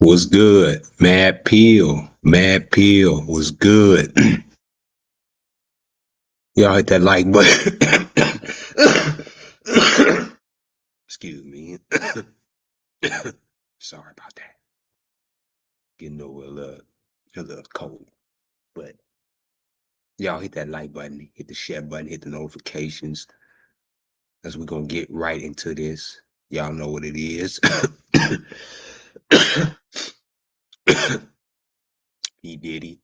Was good. Mad Peel. Mad Peel was good. Y'all hit that like button. Excuse me. Sorry about that. Getting over a little cold. But y'all hit that like button, hit the share button, hit the notifications. As we're gonna get right into this. Y'all know what it is. P. Diddy.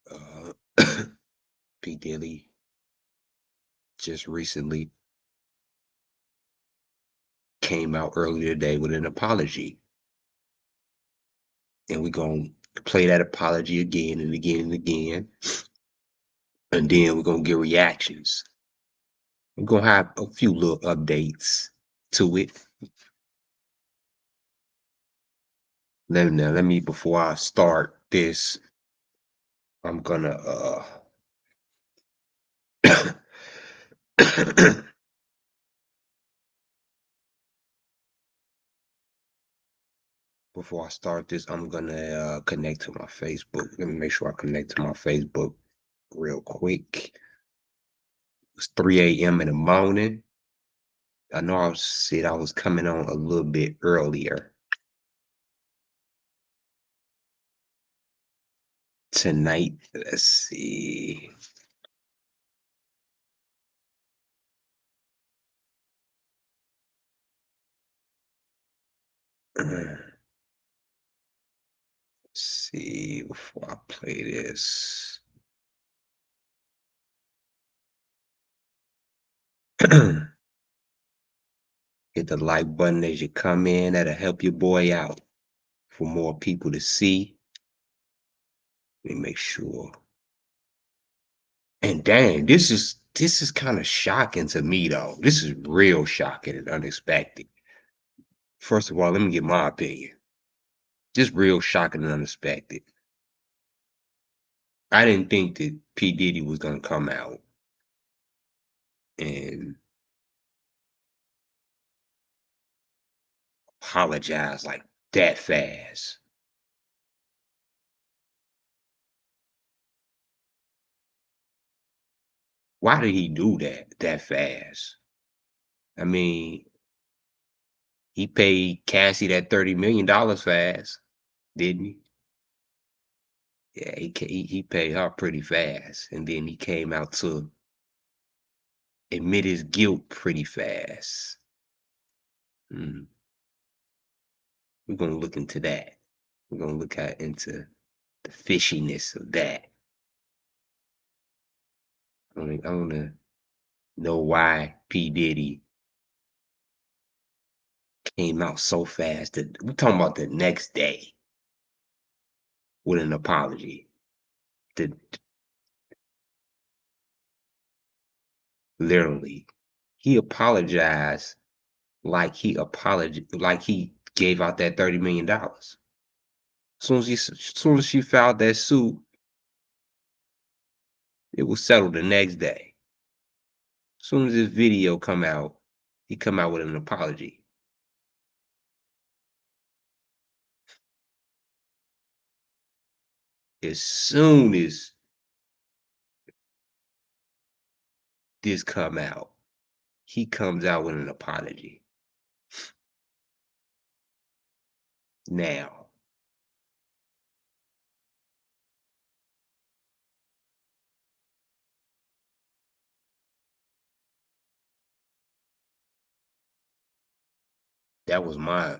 Uh, P. Diddy just recently came out earlier today with an apology. And we're going to play that apology again and again and again. And then we're going to get reactions. We're going to have a few little updates to it. Let me, before I start this, I'm going to, before I start this, I'm going to connect to my Facebook. Let me make sure I connect to my Facebook real quick. It's 3 a.m. in the morning. I know I said I was coming on a little bit earlier tonight. Let's see. Let's see before I play this. Hit the like button as you come in. That'll help your boy out for more people to see. Let me make sure. And dang, this is kind of shocking to me though. This is real shocking and unexpected. First of all, let me get my opinion. Just real shocking and unexpected. I didn't think that P. Diddy was gonna come out and apologize like that fast. Why did he do that fast? I mean, he paid Cassie that $30 million fast, didn't he? Yeah, he paid her pretty fast, and then he came out to admit his guilt pretty fast. Mm. We're gonna look into that. We're gonna look into the fishiness of that. I wanna know why P. Diddy came out so fast. We're talking about the next day with an apology. The Literally, he apologized like he gave out that $30 million. Soon as she filed that suit, it was settled the next day. Soon as this video come out, he come out with an apology. As soon as this come out, he comes out with an apology. Now, that was my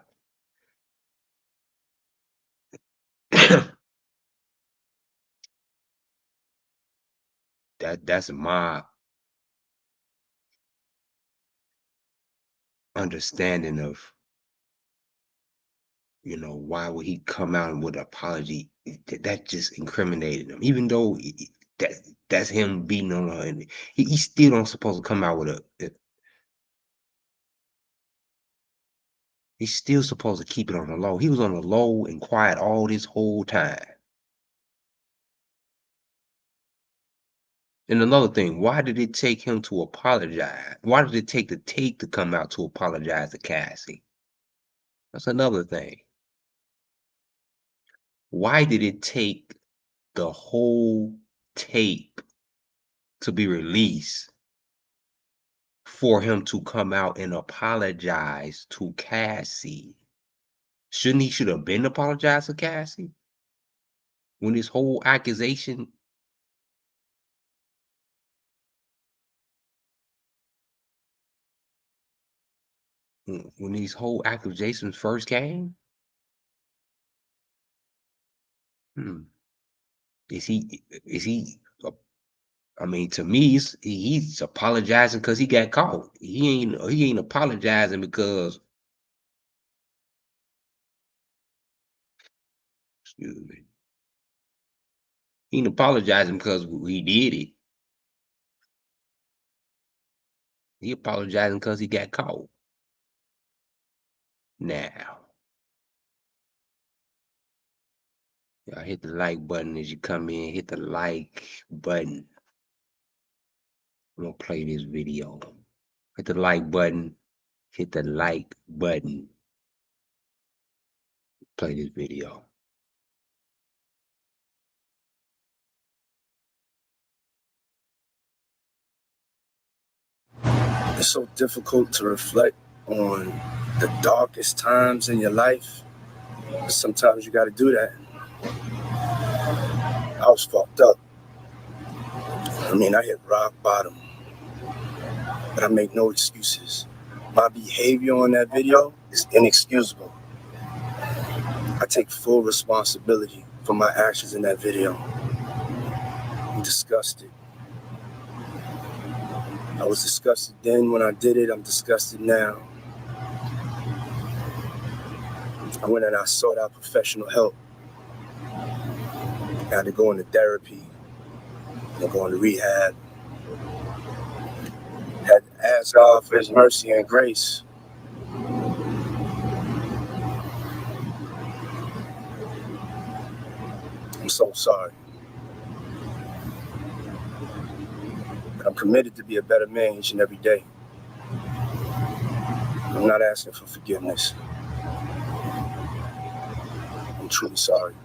that's my understanding of, why would he come out with an apology? That just incriminated him. Even though that's him beating on her, and he still don't supposed to come out with he's still supposed to keep it on the low. He was on the low and quiet all this whole time. And another thing, why did it take him to apologize? Why did it take the tape to come out to apologize to Cassie? That's another thing. Why did it take the whole tape to be released for him to come out and apologize to Cassie? Shouldn't he should have been apologized to Cassie when this whole accusation when these whole accusations first came? Hmm. Is he I mean, to me, he's apologizing because he got caught. He ain't apologizing because excuse me. He ain't apologizing because he did it. He apologizing because he got caught. Now, y'all hit the like button as you come in. Hit the like button. I'm gonna play this video. Hit the like button. Hit the like button. Play this video. It's so difficult to reflect on the darkest times in your life. Sometimes you got to do that. I was fucked up. I mean, I hit rock bottom, but I make no excuses. My behavior on that video is inexcusable. I take full responsibility for my actions in that video. I'm disgusted. I was disgusted then when I did it. I'm disgusted now. I went and I sought out professional help. I had to go into therapy. I go into rehab. Had to ask God for his mercy and grace. I'm so sorry. But I'm committed to be a better man each and every day. I'm not asking for forgiveness. I'm truly sorry.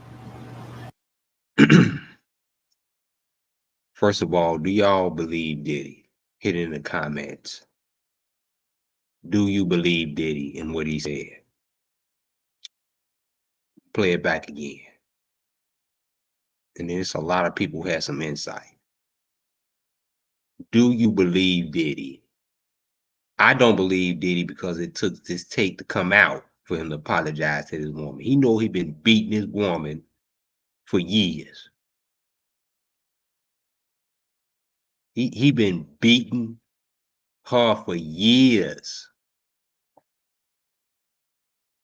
First of all, do y'all believe Diddy? Hit it in the comments. Do you believe Diddy and what he said? Play it back again. And then it's a lot of people who have some insight. Do you believe Diddy? I don't believe Diddy because it took this tape to come out for him to apologize to this woman. He know he been beating this woman for years. He been beating her for years.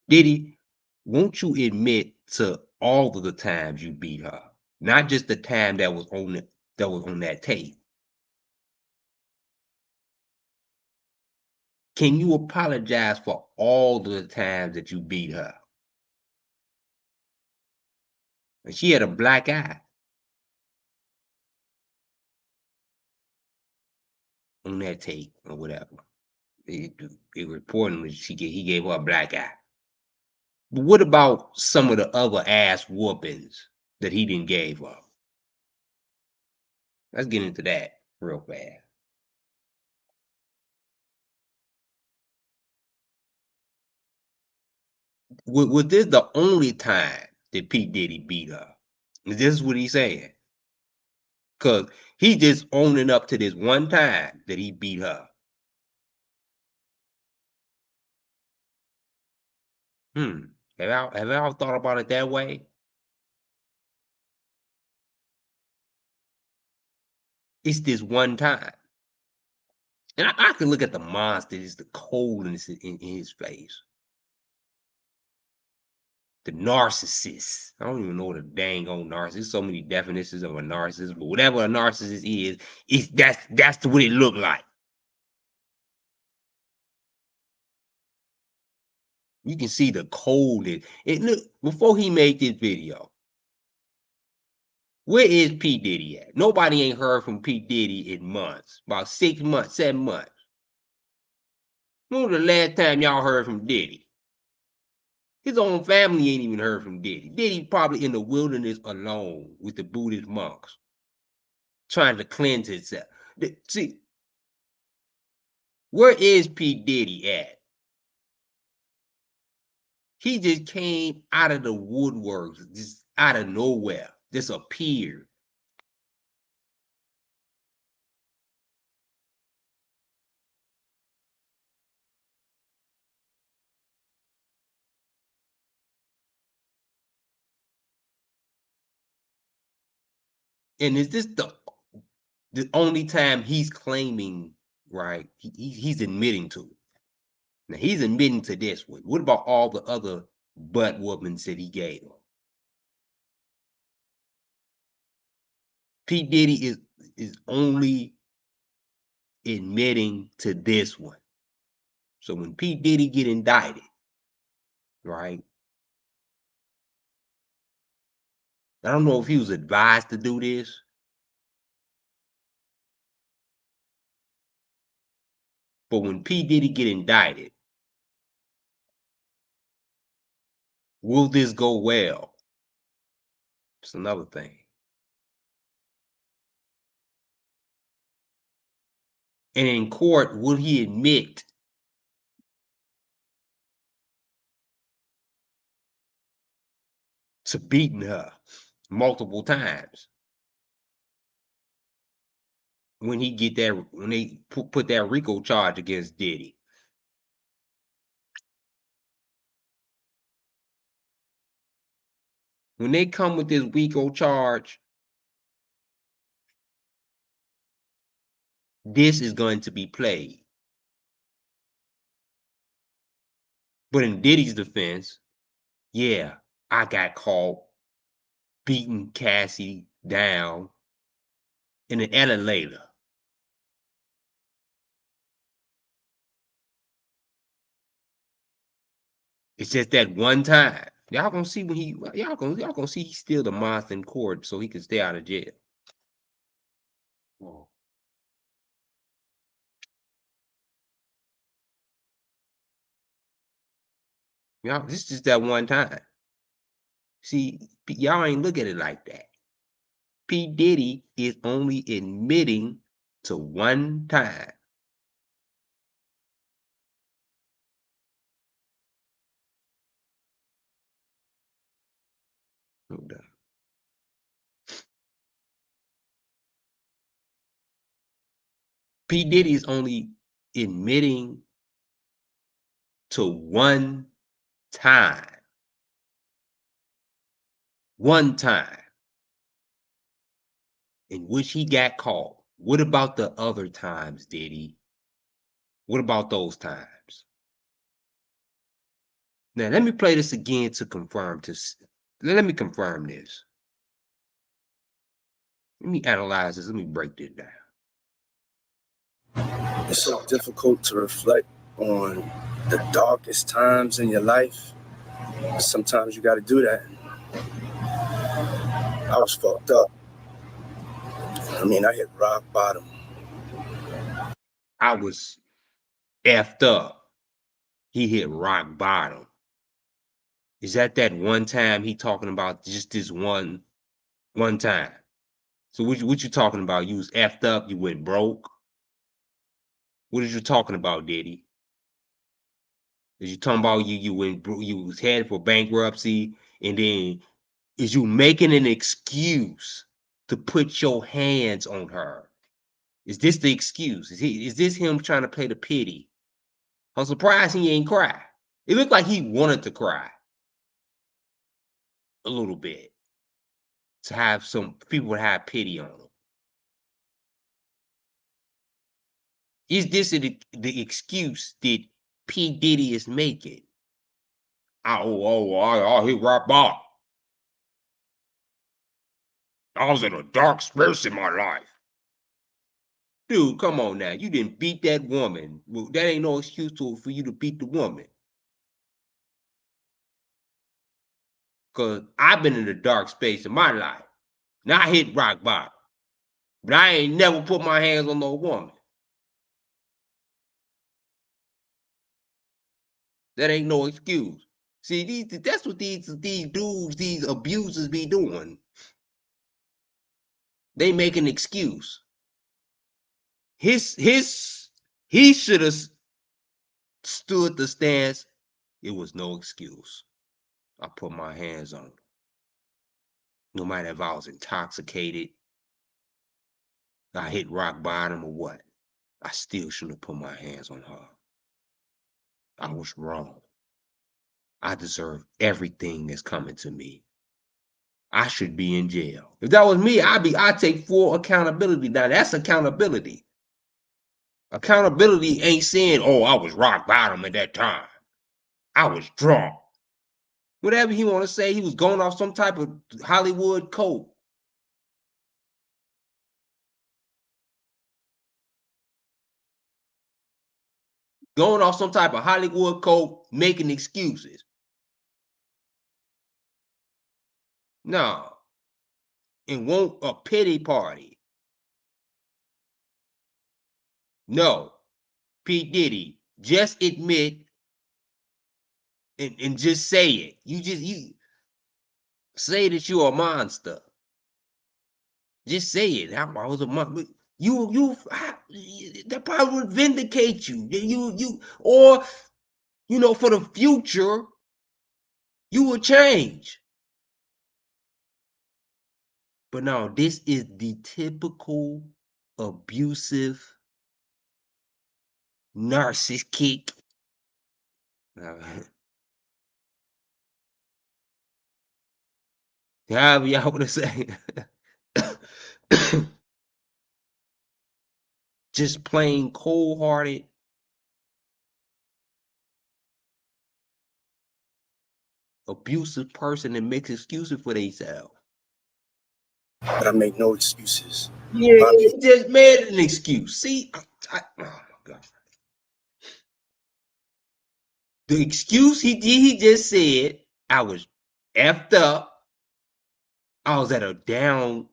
Diddy, won't you admit to all of the times you beat her, not just the time that was on that tape? Can you apologize for all of the times that you beat her? And she had a black eye on that tape or whatever. It reported he gave her a black eye. But what about some of the other ass whoopings that he didn't gave her? Let's get into that real fast. Was this the only time that P. Diddy beat her? This is what he's saying. Because he just owning up to this one time that he beat her. Have y'all thought about it that way? It's this one time. And I can look at the monster, it's the coldness in his face. The narcissist. I don't even know what a dang old narcissist. There's so many definitions of a narcissist, but whatever a narcissist is that's what it looked like. You can see the coldness. It look before he made this video. Where is P. Diddy at? Nobody ain't heard from P. Diddy in months. About 6 months, 7 months. When was the last time y'all heard from Diddy? His own family ain't even heard from Diddy. Diddy probably in the wilderness alone with the Buddhist monks, trying to cleanse himself. See, where is P. Diddy at? He just came out of the woodworks, just out of nowhere, just appeared. And is this the only time he's claiming, right? He's admitting to it. Now he's admitting to this one. What about all the other butt whoopings that he gave him? P. Diddy is only admitting to this one. So when P. Diddy get indicted, right? I don't know if he was advised to do this, but when P. Diddy get indicted, will this go well? It's another thing. And in court, will he admit to beating her multiple times? When he get that, when they put that RICO charge against Diddy. When they come with this RICO charge, this is going to be played. But in Diddy's defense, yeah, I got caught beating Cassie down in an elevator. It's just that one time. Y'all gonna see when y'all gonna see he's still the monster in court so he can stay out of jail. Oh. Y'all, this is just that one time. See, y'all ain't look at it like that. P. Diddy is only admitting to one time. Hold on. P. Diddy is only admitting to one time. One time in which he got caught. What about the other times, Diddy? What about those times? Now, let me play this again to confirm. Let me confirm this. Let me analyze this. Let me break this down. It's so difficult to reflect on the darkest times in your life. Sometimes you got to do that. I was fucked up. I hit rock bottom. I was effed up. He hit rock bottom. Is that one time he talking about? Just this one time? So what you talking about? You was effed up. You went broke. What are you talking about, Diddy? Is you talking about you was headed for bankruptcy, and then is you making an excuse to put your hands on her? Is this the excuse? Is this him trying to play the pity? I'm surprised he ain't cry. It looked like he wanted to cry a little bit to have some people to have pity on him. Is this the excuse that P. Diddy is making? I hit rock bottom. I was in a dark space in my life. Dude, come on now. You didn't beat that woman. Well, that ain't no excuse for you to beat the woman. Because I've been in a dark space in my life. Now I hit rock bottom. But I ain't never put my hands on no woman. That ain't no excuse. See, that's what these dudes, these abusers be doing. They make an excuse. He should have stood the stance. It was no excuse. I put my hands on her. No matter if I was intoxicated, I hit rock bottom or what. I still shouldn't have put my hands on her. I was wrong. I deserve everything that's coming to me. I should be in jail. If that was me, I'd take full accountability. Now that's accountability. Accountability ain't saying, oh, I was rock bottom at that time. I was drunk. Whatever he want to say, he was going off some type of Hollywood code. Going off some type of Hollywood code, making excuses. No. And want a pity party. No. P. Diddy, just admit and just say it. You say that you're a monster. Just say it. I was a monster. That probably would vindicate you. Or for the future, you will change. But no, this is the typical abusive, narcissistic. However y'all want to say. Just plain cold-hearted, abusive person that makes excuses for themselves. But I make no excuses. Yeah, he just made an excuse. See, oh my God. The excuse he just said, I was effed up. I was at a down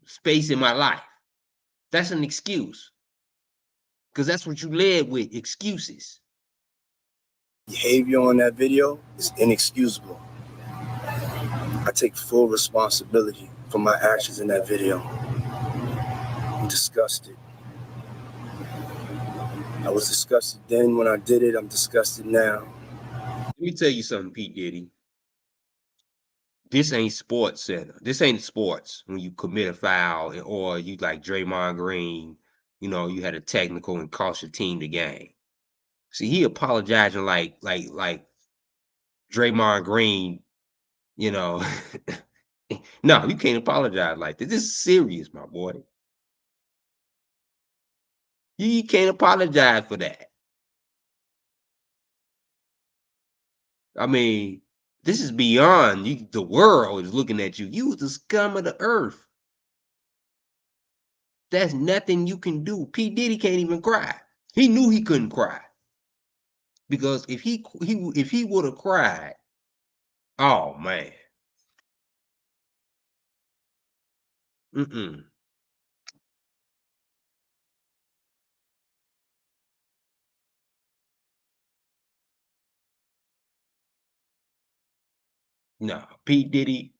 space in my life. That's an excuse. Because that's what you led with, excuses. Behavior on that video is inexcusable. I take full responsibility for my actions in that video. I'm disgusted. I was disgusted then when I did it. I'm disgusted now. Let me tell you something, P. Diddy. This ain't Sports Center. This ain't sports when you commit a foul or you like Draymond Green, you had a technical and cost your team the game. See, he apologizing like Draymond Green, no, you can't apologize like this. This is serious, my boy. You can't apologize for that. I mean, this is beyond you. The world is looking at you. You was the scum of the earth. There's nothing you can do. P. Diddy can't even cry. He knew he couldn't cry. Because if he would have cried, oh man. Mm-mm. No, P. Diddy,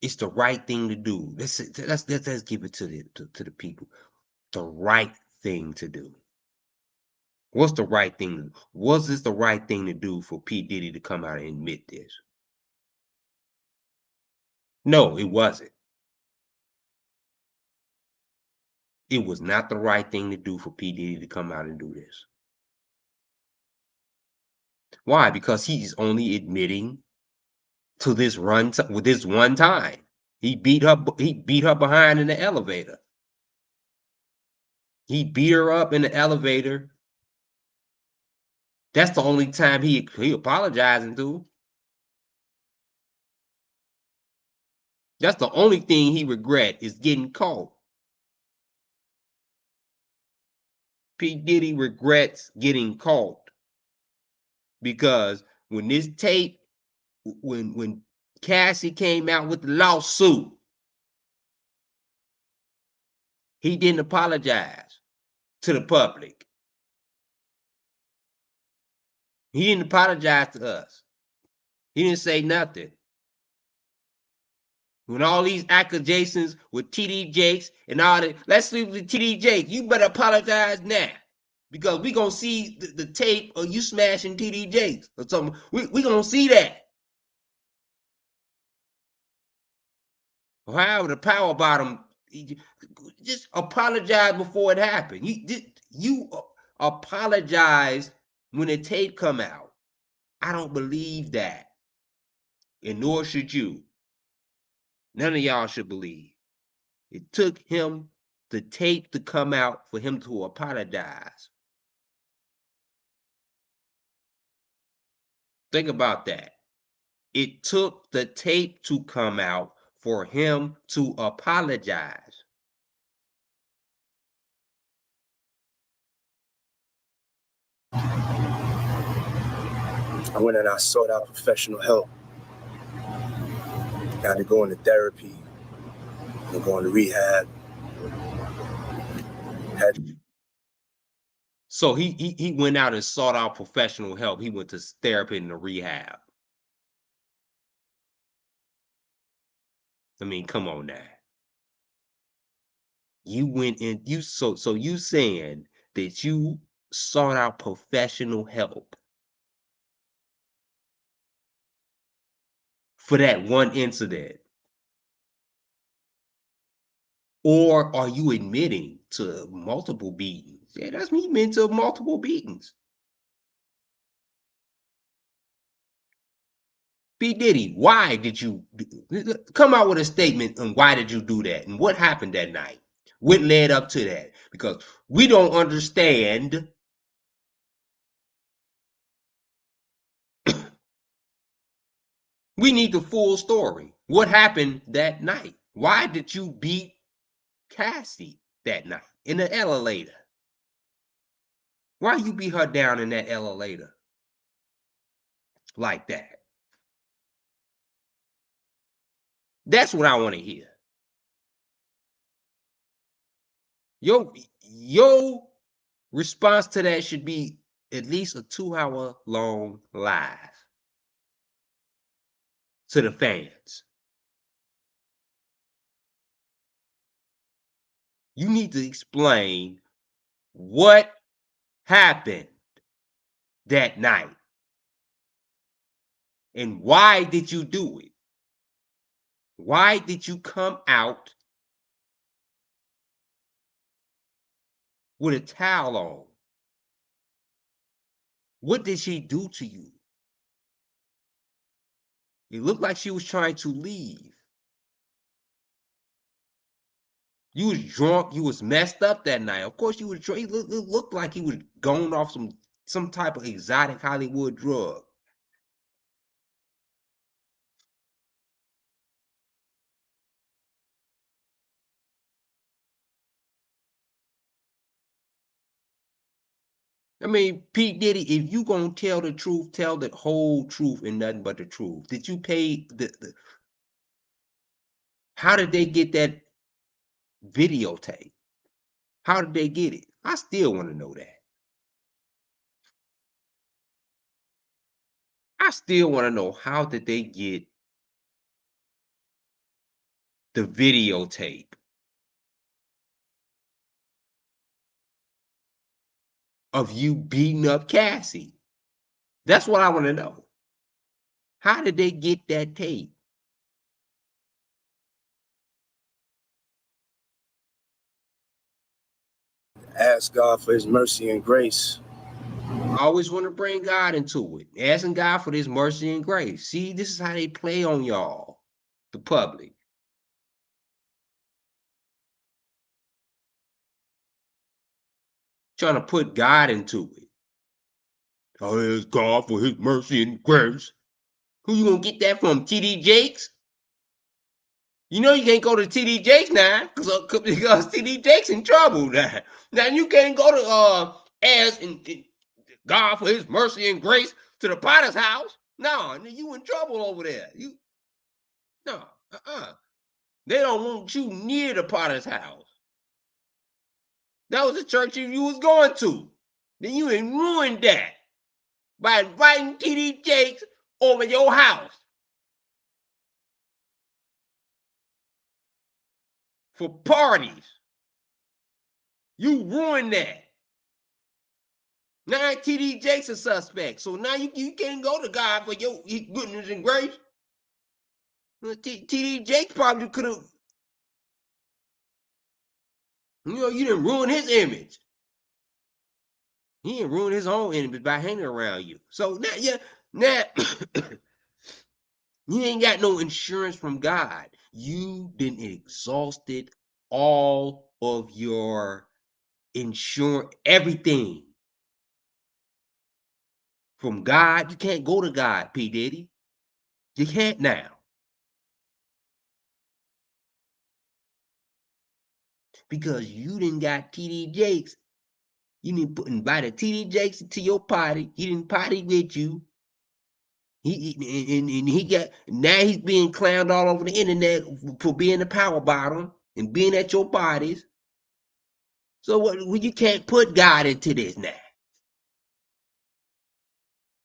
it's the right thing to do. Let's give it to the people. The right thing to do. What's the right thing? Was this the right thing to do for P. Diddy to come out and admit this? No, it wasn't. It was not the right thing to do for P. Diddy to come out and do this. Why? Because he's only admitting to this with this one time. He beat her behind in the elevator. He beat her up in the elevator. That's the only time he apologizing to. That's the only thing he regret is getting caught. P. Diddy regrets getting caught because when this tape, when Cassie came out with the lawsuit, he didn't apologize to the public. He didn't apologize to us. He didn't say nothing. When all these accusations with TD Jakes and all that, let's sleep with TD Jakes. You better apologize now. Because we gonna see the tape of you smashing TD Jakes or something. We gonna see that. Or however the power bottom, just apologize before it happened. You apologize when the tape come out. I don't believe that. And nor should you. None of y'all should believe. It took him the tape to come out for him to apologize. Think about that. It took the tape to come out for him to apologize. I went and I sought out professional help. I had to go into therapy and go into rehab. So he went out and sought out professional help. He went to therapy and the rehab. I mean, come on now. You went in, so you saying that you sought out professional help for that one incident? Or are you admitting to multiple beatings? Yeah, that's me admitting to multiple beatings. PDiddy, why did you come out with a statement and why did you do that? And what happened that night? What led up to that? Because we don't understand. We need the full story. What happened that night? Why did you beat Cassie that night in the elevator? Why you beat her down in that elevator like that? That's what I want to hear. Your response to that should be at least a 2-hour long live to the fans. You need to explain what happened that night and why did you do it? Why did you come out with a towel on? What did she do to you? It looked like she was trying to leave. You was drunk. You was messed up that night. Of course, you was drunk. It looked like he was going off some type of exotic Hollywood drug. I mean, P. Diddy, if you gonna tell the truth, tell the whole truth and nothing but the truth. Did you pay the how did they get that videotape? How did they get it? I still want to know that. I still want to know how did they get the videotape of you beating up Cassie? That's what I want to know. How did they get that tape? Ask God for his mercy and grace. I always want to bring God into it. Asking God for this mercy and grace. See, this is how they play on y'all, the public. Trying to put God into it. I ask God for his mercy and grace. Who you gonna get that from? TD Jakes? You know you can't go to TD Jakes now because TD Jakes in trouble now. Now you can't go to ask God for his mercy and grace to the Potter's house. No, you in trouble over there. You no, They don't want you near the Potter's house. That was the church you was going to. Then you ain't ruined that. by inviting TD Jakes over your house for parties. You ruined that. Now TD Jakes a suspect. So now you can't go to God for your goodness and grace. TD Jakes probably could have, you didn't ruin his image. He didn't ruin his own image by hanging around you. So now you ain't got no insurance from God. You didn't exhausted all of your insurance, everything from God. You can't go to God, P. Diddy. You can't now. Because you didn't got TD Jakes. You didn't invited TD Jakes to your party. He didn't party with you. He got, now he's being clowned all over the internet for being a power bottom and being at your parties. So what, you can't put God into this now.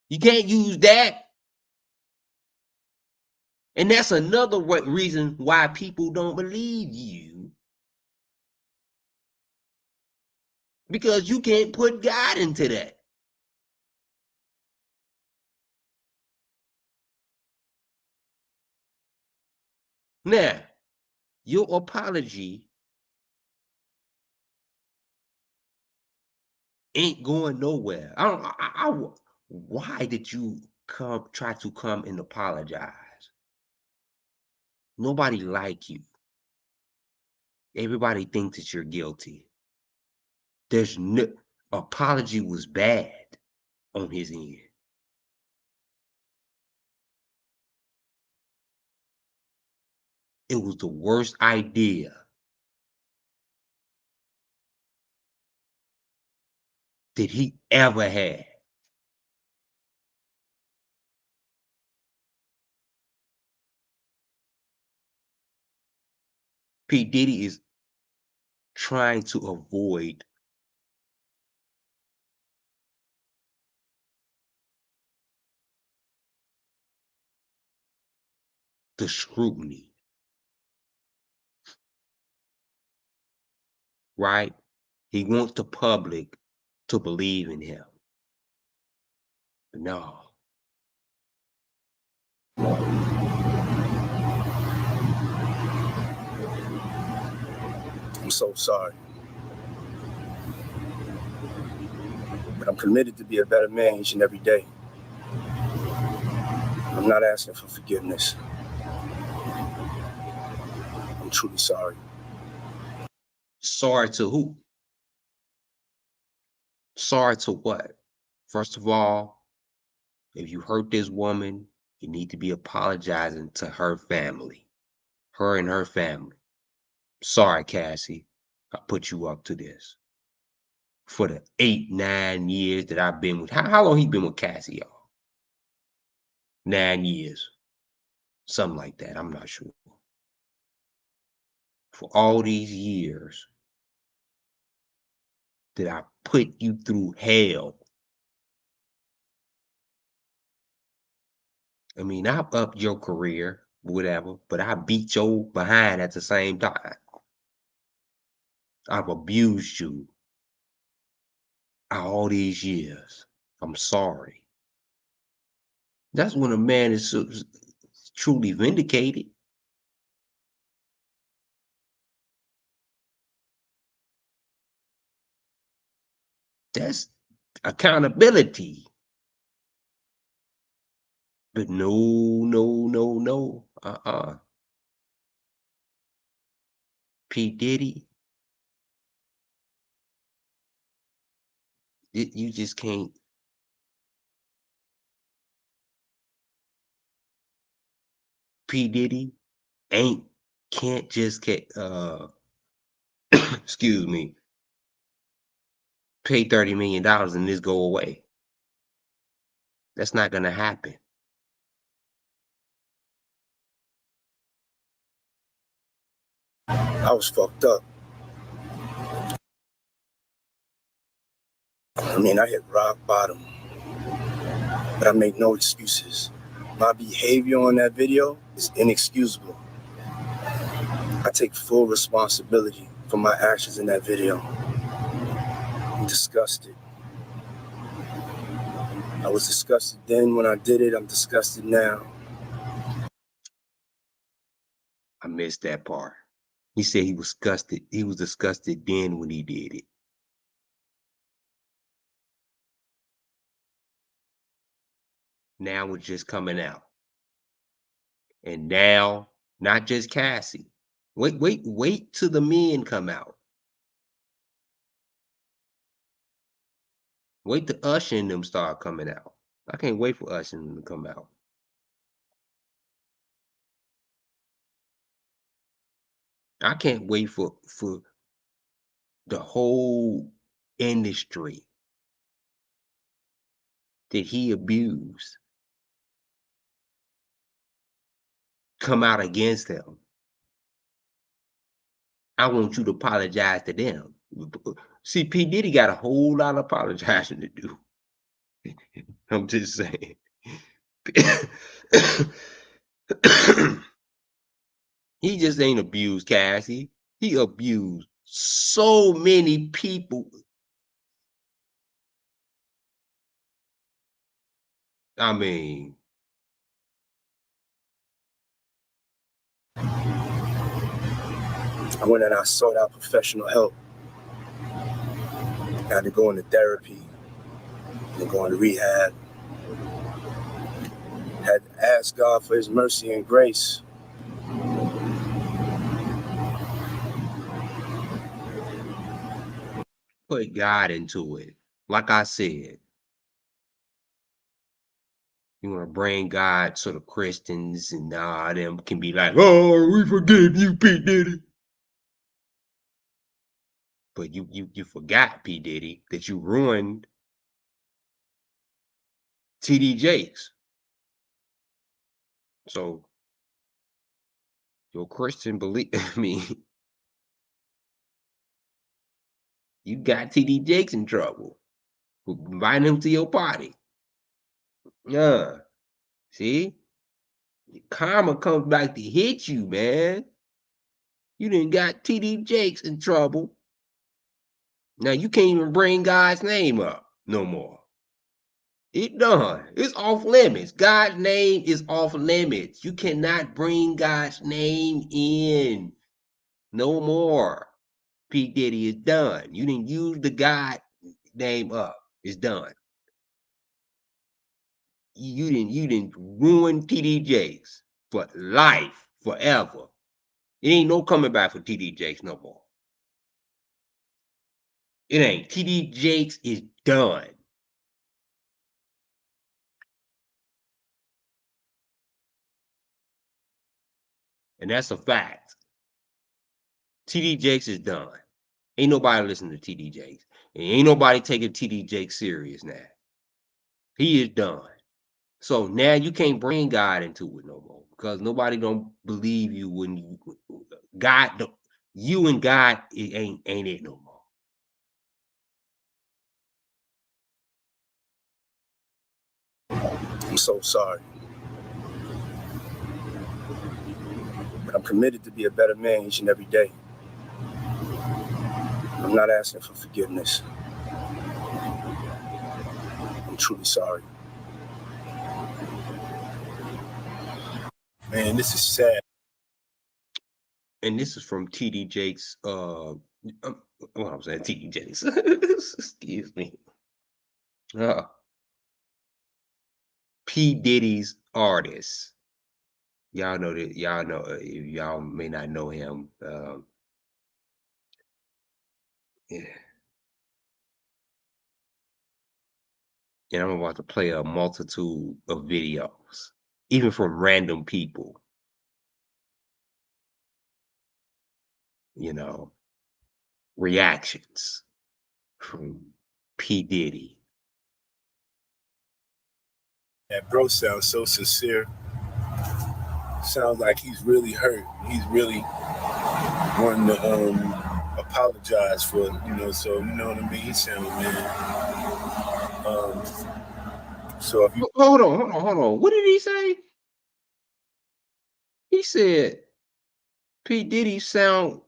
You can't use that. And that's another reason why people don't believe you. Because you can't put God into that. Now, your apology ain't going nowhere. Why did you try to come and apologize? Nobody like you. Everybody thinks that you're guilty. There's no apology was bad on his end. It was the worst idea that he ever had. P. Diddy is trying to avoid the scrutiny, right? He wants the public to believe in him. No. I'm so sorry. But I'm committed to be a better man each and every day. I'm not asking for forgiveness. I'm truly sorry. Sorry to who? Sorry to what? First of all, if you hurt this woman, you need to be apologizing to her family, her and her family. Sorry, Cassie, I put you up to this. For the 8, 9 years that I've been with, how long he been with Cassie, y'all? 9 years, something like that. I'm not sure. For all these years that I put you through hell. I mean, I upped your career, whatever, but I beat your behind at the same time. I've abused you all these years. I'm sorry. That's when a man is truly vindicated. That's accountability. But no. P. Diddy, you just can't. P. Diddy can't just get excuse me, pay $30 million and this go away. That's not gonna happen. I was fucked up. I mean, I hit rock bottom. but I make no excuses. My behavior on that video is inexcusable. I take full responsibility for my actions in that video. I'm disgusted. I was disgusted then when I did it. I'm disgusted now. I missed that part. He said he was disgusted. He was disgusted then when he did it. Now it's just coming out. And now, not just Cassie. Wait till the men come out. Wait till Usher and them start coming out. I can't wait for Usher and them to come out. I can't wait for the whole industry that he abused come out against him. I want you to apologize to them. See, Diddy got a whole lot of apologizing to do. I'm just saying. He just ain't abused Cassie. He abused so many people. I mean, I went and I sought out professional help. I had to go into therapy and go into rehab. Had to ask God for his mercy and grace. put God into it. Like I said, you want to bring God so the Christians and them can be like, oh, we forgive you, P. Diddy. But you forgot, P. Diddy, that you ruined TD Jakes. So your Christian belief, I mean, you got TD Jakes in trouble for inviting him to your party. Yeah. See? Karma comes back to hit you, man. You done got TD Jakes in trouble. Now you can't even bring God's name up no more. It done. It's off limits. God's name is off limits. You cannot bring God's name in no more. P. Diddy is done. You didn't use the God name up. It's done. You didn't ruin TD Jakes for life, forever. It ain't no coming back for TD Jakes no more. It ain't. TD Jakes is done. And that's a fact. TD Jakes is done. Ain't nobody listening to TD Jakes. And ain't nobody taking TD Jakes serious now. He is done. So now you can't bring God into it no more because nobody don't believe you when you God, you and God, it ain't it no more. I'm so sorry. But I'm committed to be a better man each and every day. I'm not asking for forgiveness. I'm truly sorry. Man, this is sad. And this is from TD Jakes. What I'm saying, TD Jakes. Excuse me. P. Diddy's artist. Y'all know that. Y'all know. Y'all may not know him. Yeah. And I'm about to play a multitude of videos, even from random people. You know, reactions from P. Diddy. That bro sounds so sincere. Sounds like he's really hurt. He's really wanting to apologize for, so you know what I mean? He sounds, man. So if you Hold on. What did he say? He said P. Diddy sound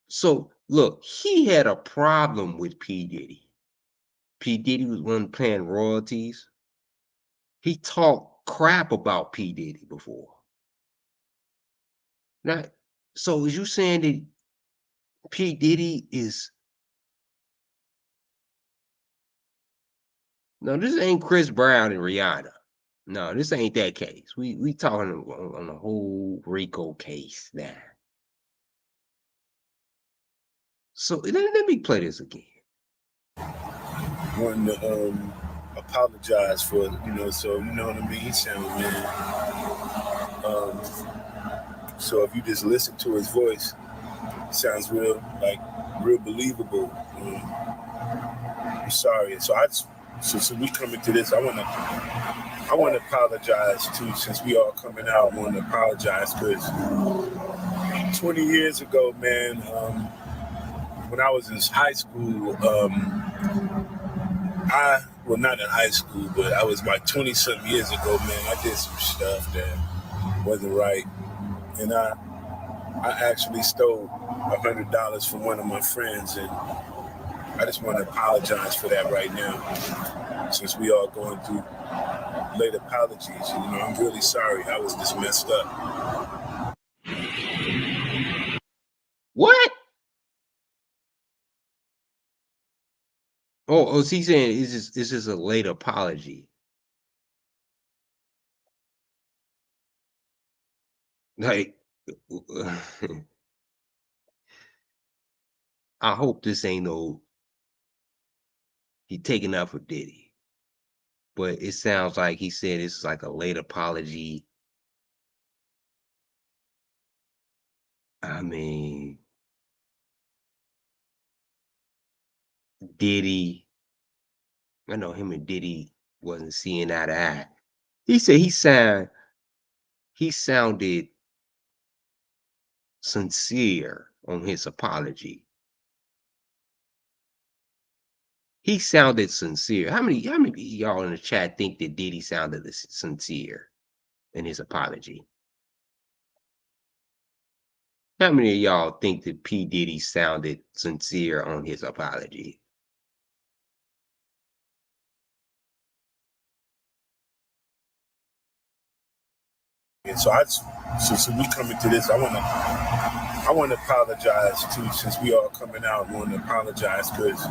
so look, he had a problem with P. Diddy. P. Diddy was one paying royalties. He talked crap about P. Diddy before. Now, so is you saying that P. Diddy is no, this ain't Chris Brown and Rihanna. No, this ain't that case. We talking on a whole Rico case now. So let me play this again. wanting to apologize for, so you know what I mean? He sounds, man. So if you just listen to his voice, it sounds real believable. I'm sorry. So we coming to this. I want to apologize too, since we all coming out. I want to apologize because 20 years ago, man, when I was in high school, not in high school, but I was like 20-something years ago, man. I did some stuff that wasn't right, and I actually stole $100 from one of my friends, and I just want to apologize for that right now, since we all going through late apologies. I'm really sorry. I was just messed up. What? Oh, is he saying is this a late apology? Like, I hope this ain't he taking up for Diddy, but it sounds like he said it's like a late apology. I mean, Diddy, I know him and Diddy wasn't seeing eye to eye. He said he sounded sincere on his apology. He sounded sincere. How many of y'all in the chat think that Diddy sounded sincere in his apology? How many of y'all think that P. Diddy sounded sincere on his apology? And so we coming to this. I want to apologize too, since we all coming out. I want to apologize because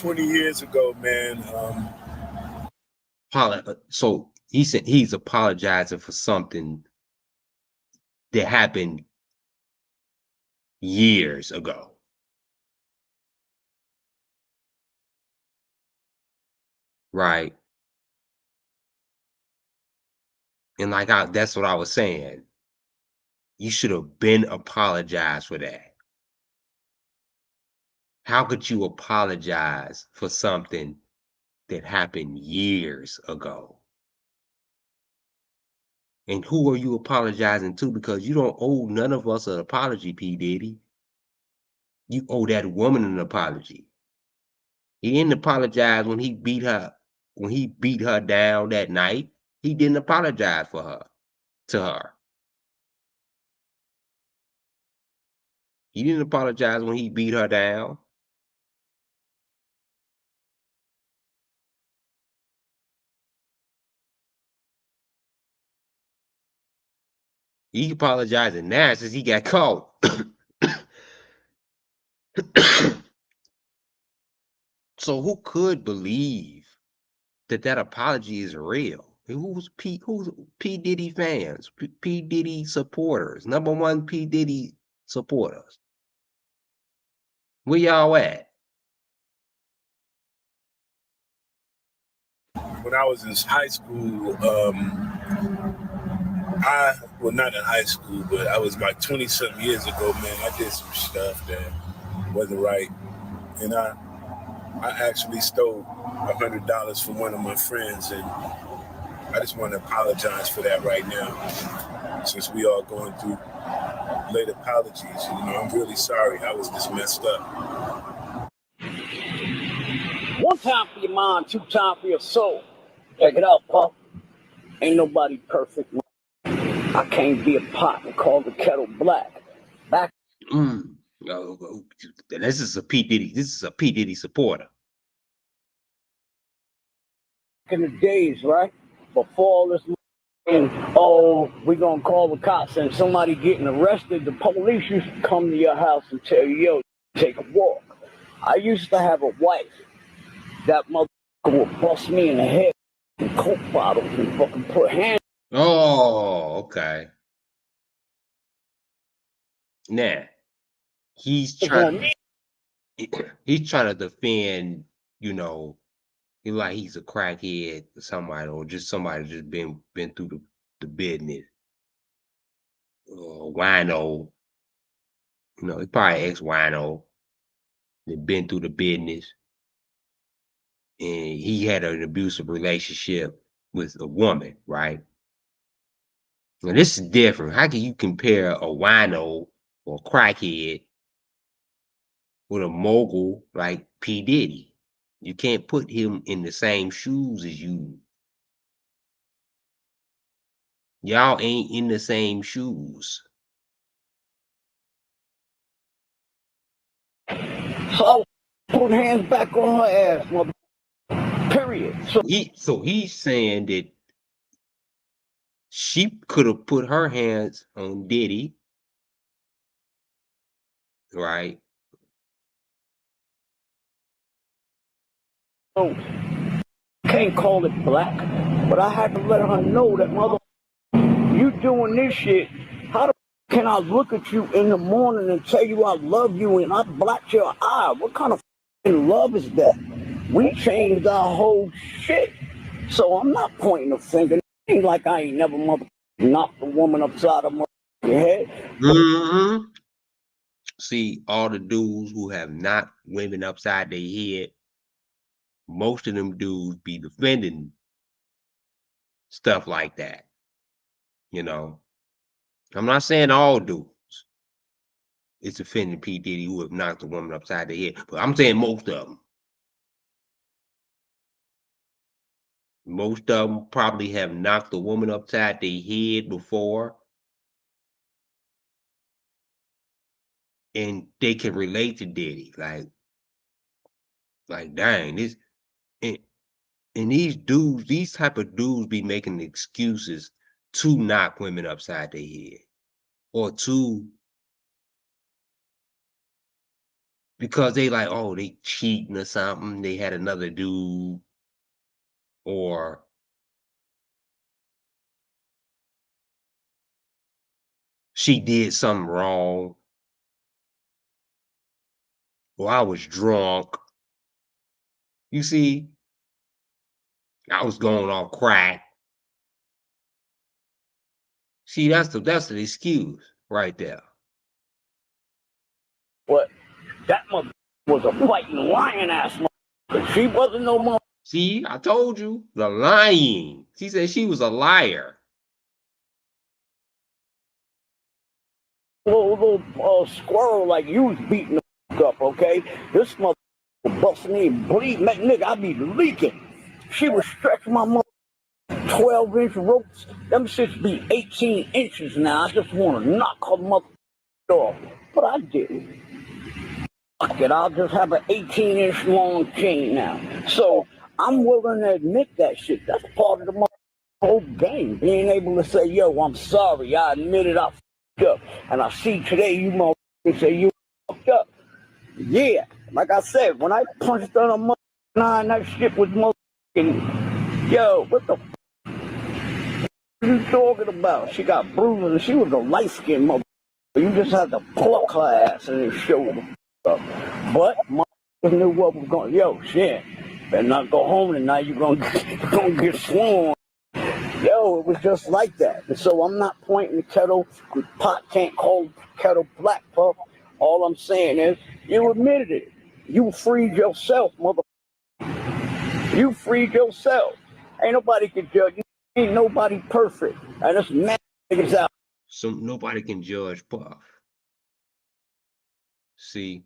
20 years ago, man. So he said he's apologizing for something that happened years ago. Right. And that's what I was saying. You should have been apologized for that. How could you apologize for something that happened years ago? And who are you apologizing to? Because you don't owe none of us an apology, P. Diddy. You owe that woman an apology. He didn't apologize when he beat her down that night. He didn't apologize to her. He didn't apologize when he beat her down. He apologizing now since he got caught. So who could believe that apology is real? Who's P Diddy fans, P Diddy supporters, number one P Diddy supporters? Where y'all at? When I was in high school, not in high school, but I was like 20-something years ago, man. I did some stuff that wasn't right, and I actually stole $100 from one of my friends, and I just want to apologize for that right now, since we all going through late apologies. I'm really sorry. I was just messed up. One time for your mind, two times for your soul. Check it out, Puff. Ain't nobody perfect. I can't be a pot and call the kettle black. Back Oh, this is a P. Diddy. This is a P. Diddy supporter. in the days, right? Before all this, and oh, we gonna call the cops and somebody getting arrested, the police used to come to your house and tell you, yo, take a walk. I used to have a wife. That motherfucker would bust me in the head with Coke bottles and fucking put hands. Oh, okay. Now he's trying. He's trying to defend, you know, like he's a crackhead or somebody, or just somebody just been through the business. Wino, you know, he probably ex-wino, that been through the business, and he had an abusive relationship with a woman, right? Now this is different. How can you compare a wino or a crackhead with a mogul like P. Diddy? You can't put him in the same shoes as you. Y'all ain't in the same shoes. So put hands back on her ass, mother. Period. So he's saying that she could have put her hands on Diddy, right? So can't call it black, but I had to let her know that mother, you doing this shit. How the can I look at you in the morning and tell you I love you and I blacked your eye? What kind of love is that? We changed our whole shit. So I'm not pointing a finger. It ain't like I ain't never mother knocked a woman upside her head. Mm-hmm. See, all the dudes who have knocked women upside their head, most of them dudes be defending stuff like that. You know, I'm not saying all dudes is defending P. Diddy who have knocked a woman upside their head, but I'm saying most of them. Most of them probably have knocked a woman upside their head before, and they can relate to Diddy. Like dang, this and, and these dudes, these type of dudes be making excuses to knock women upside their head. Or to because they like, oh, they cheating or something, they had another dude, or she did something wrong, or I was drunk. You see, I was going off crack. See, that's the excuse right there. What? That mother was a fighting lion ass mother. She wasn't no mother. See, I told you, the lying. She said she was a liar. Little squirrel like you was beating the up, okay? This mother was busting me and bleeding. Nigga, I be leaking. She was stretching my mother 12-inch ropes. Them shits be 18 inches now. I just want to knock her mother off. But I didn't. Fuck it, I'll just have an 18-inch long chain now. So I'm willing to admit that shit. That's part of the whole game. Being able to say, yo, I'm sorry. I admitted I fucked up. And I see today you motherfuckers say you fucked up. Yeah. Like I said, when I punched on a motherfucking that shit was motherfucking, yo, what the are you talking about? She got bruises and she was a light-skinned motherfucker. You just had to pluck her ass and then show the up. But motherfuckers knew what was going. Yo, shit, better not go home tonight. You're gonna get sworn. Yo, it was just like that. And so I'm not pointing the kettle. Pot can't call kettle black, puff. All I'm saying is you admitted it. You freed yourself, mother. You freed yourself. Ain't nobody can judge you. Ain't nobody perfect. And it's mad niggas out. So nobody can judge Puff. See,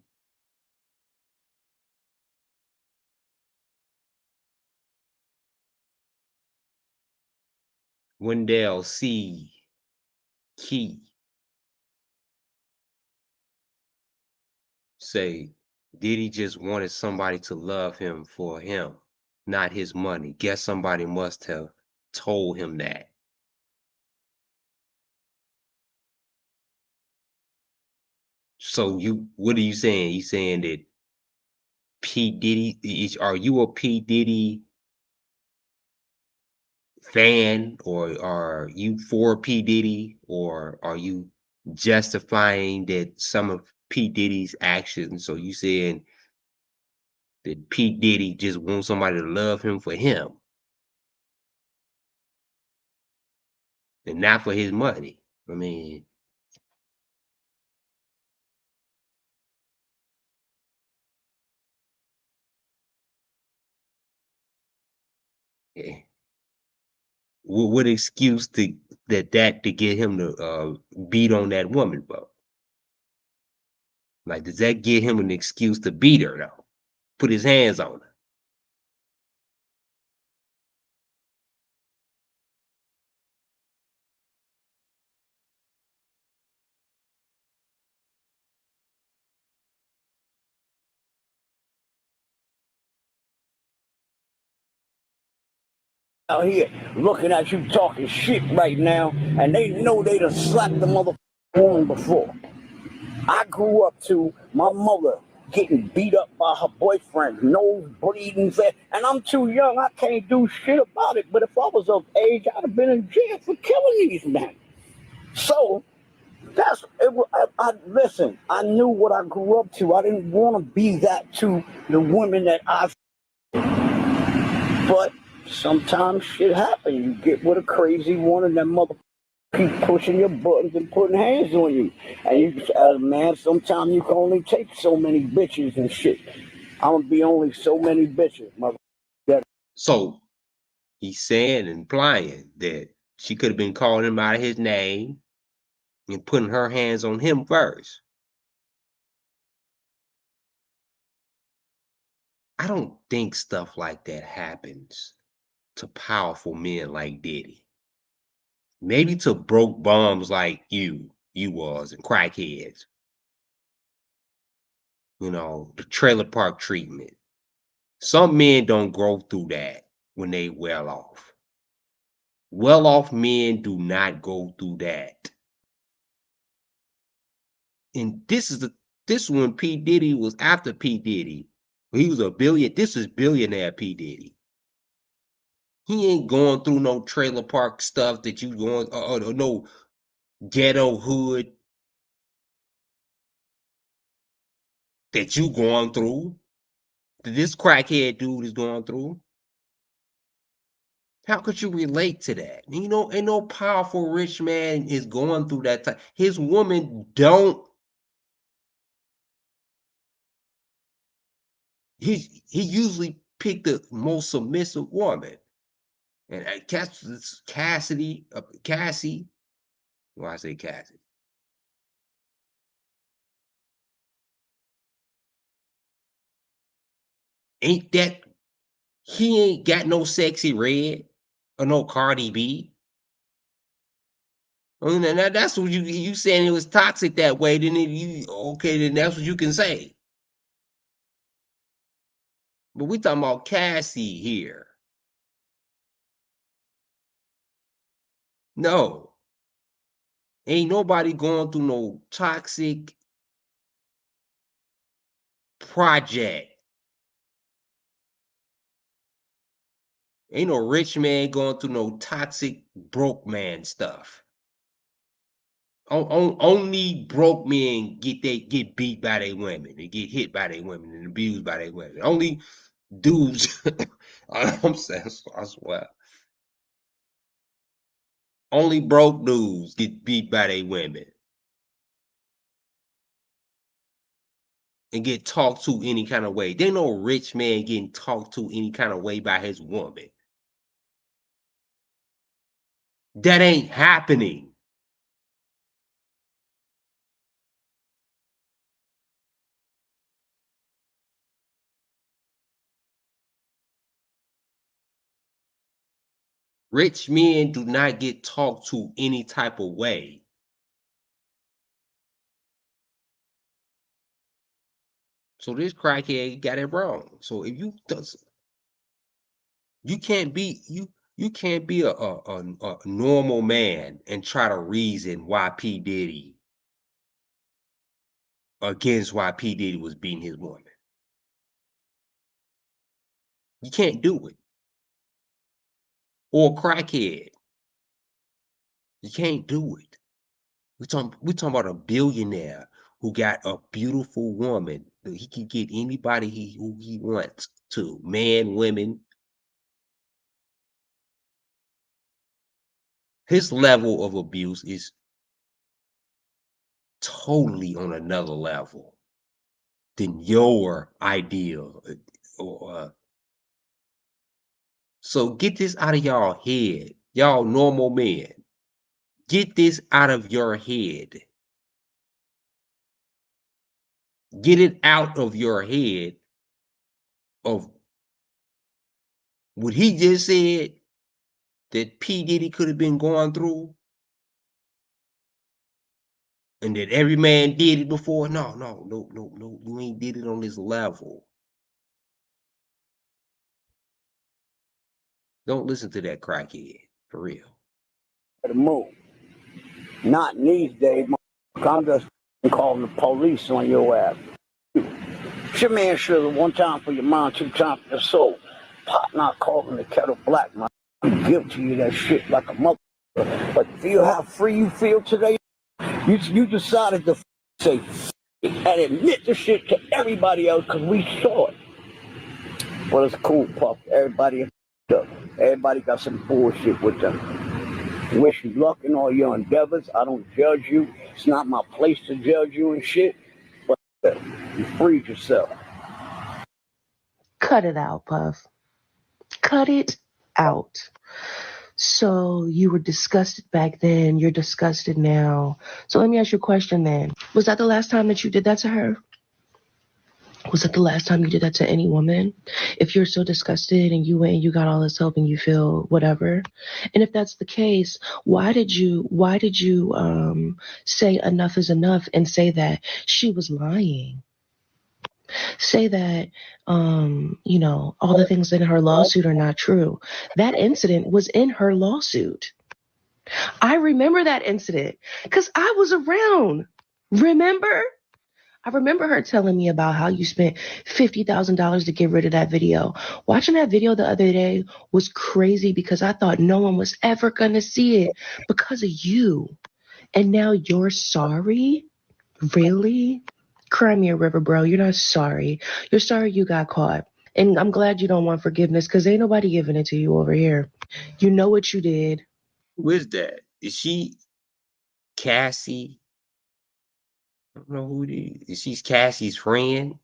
Wendell C. Key say Diddy just wanted somebody to love him for him, not his money. Guess somebody must have told him that. So what are you saying? You saying that P. Diddy, are you a P. Diddy fan, or are you for P. Diddy, or are you justifying that some of P. Diddy's actions? So you saying that P. Diddy just wants somebody to love him for him and not for his money? I mean, eh, what excuse to get him to beat on that woman, bro? Like, does that give him an excuse to beat her though? Put his hands on her. Out here looking at you talking shit right now, and they know they done slapped the mother woman before. I grew up to my mother getting beat up by her boyfriend, nose bleeding, and I'm too young. I can't do shit about it. But if I was of age, I'd have been in jail for killing these men. So that's it. Listen. I knew what I grew up to. I didn't want to be that to the women that I. But sometimes shit happens. You get with a crazy one, and that mother keep pushing your buttons and putting hands on you. And you, as a man, sometimes you can only take so many bitches and shit. I'm gonna be only so many bitches, mother. So he's saying, implying that she could have been calling him out of his name and putting her hands on him first. I don't think stuff like that happens to powerful men like Diddy. Maybe to broke bums like you was, and crackheads. The trailer park treatment. Some men don't go through that when they well off. Well off men do not go through that. And this one P. Diddy was after P. Diddy. He was a billion. This is billionaire P. Diddy. He ain't going through no trailer park stuff that you going, or no ghetto hood that you going through. That this crackhead dude is going through. How could you relate to that? Ain't no powerful rich man is going through that time. His woman don't. He usually picked the most submissive woman. And Cassie. Why I say Cassie? Ain't that he ain't got no sexy red or no Cardi B? I mean, that's what you saying it was toxic that way. Then then that's what you can say. But we talking about Cassie here. No, ain't nobody going through no toxic project. Ain't no rich man going through no toxic broke man stuff. Only broke men get beat by their women and get hit by their women and abused by their women. Only dudes. I'm saying, I swear. Only broke dudes get beat by their women and get talked to any kind of way. There no rich man getting talked to any kind of way by his woman. That ain't happening. Rich men do not get talked to any type of way. So this crackhead got it wrong. So if you can't be you can't be a normal man and try to reason why P. Diddy against why P. Diddy was beating his woman. You can't do it. Or a crackhead. You can't do it. We're talking about a billionaire who got a beautiful woman. He can get anybody who he wants to. Man, women. His level of abuse is totally on another level than your ideal. So get this out of y'all head. Y'all normal men. Get this out of your head. Get it out of your head of what he just said that P. Diddy could have been going through and that every man did it before. No, you ain't did it on this level. Don't listen to that crackhead, for real. The move. Not in these days, I'm just calling the police on your ass. Your man sugar, one time for your mom, two times for your soul. Pot not calling the kettle black, man. I'm guilty of that shit like a mother. But feel how free you feel today? You decided to say and admit the shit to everybody else because we saw it. Well, it's cool, Puff. Everybody got some bullshit with them. Wish you luck in all your endeavors. I don't judge you. It's not my place to judge you and shit. But you freed yourself. Cut it out, Puff. Cut it out. So you were disgusted back then. You're disgusted now. So let me ask you a question then. Was that the last time that you did that to her? Was that the last time you did that to any woman? If you're so disgusted and you went and you got all this help and you feel whatever, and if that's the case, why did you say enough is enough and say that she was lying? Say that all the things in her lawsuit are not true. That incident was in her lawsuit. I remember that incident because I was around. Remember? I remember her telling me about how you spent $50,000 to get rid of that video. Watching that video the other day was crazy because I thought no one was ever going to see it because of you. And now you're sorry? Really? Cry me a river, bro. You're not sorry. You're sorry you got caught. And I'm glad you don't want forgiveness because ain't nobody giving it to you over here. You know what you did. Who is that? Is she Cassie? I don't know who it is. Is she Cassie's friend?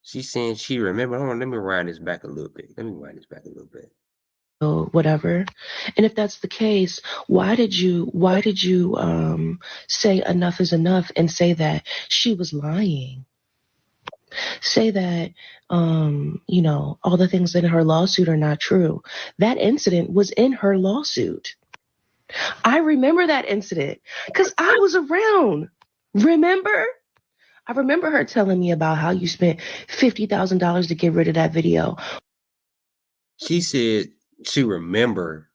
She's saying she remember. Hold on, let me rewind this back a little bit. Whatever. And if that's the case, why did you say enough is enough and say that she was lying? Say that all the things in her lawsuit are not true. That incident was in her lawsuit. I remember that incident because I was around. Remember? I remember her telling me about how you spent $50,000 to get rid of that video. She said she remembered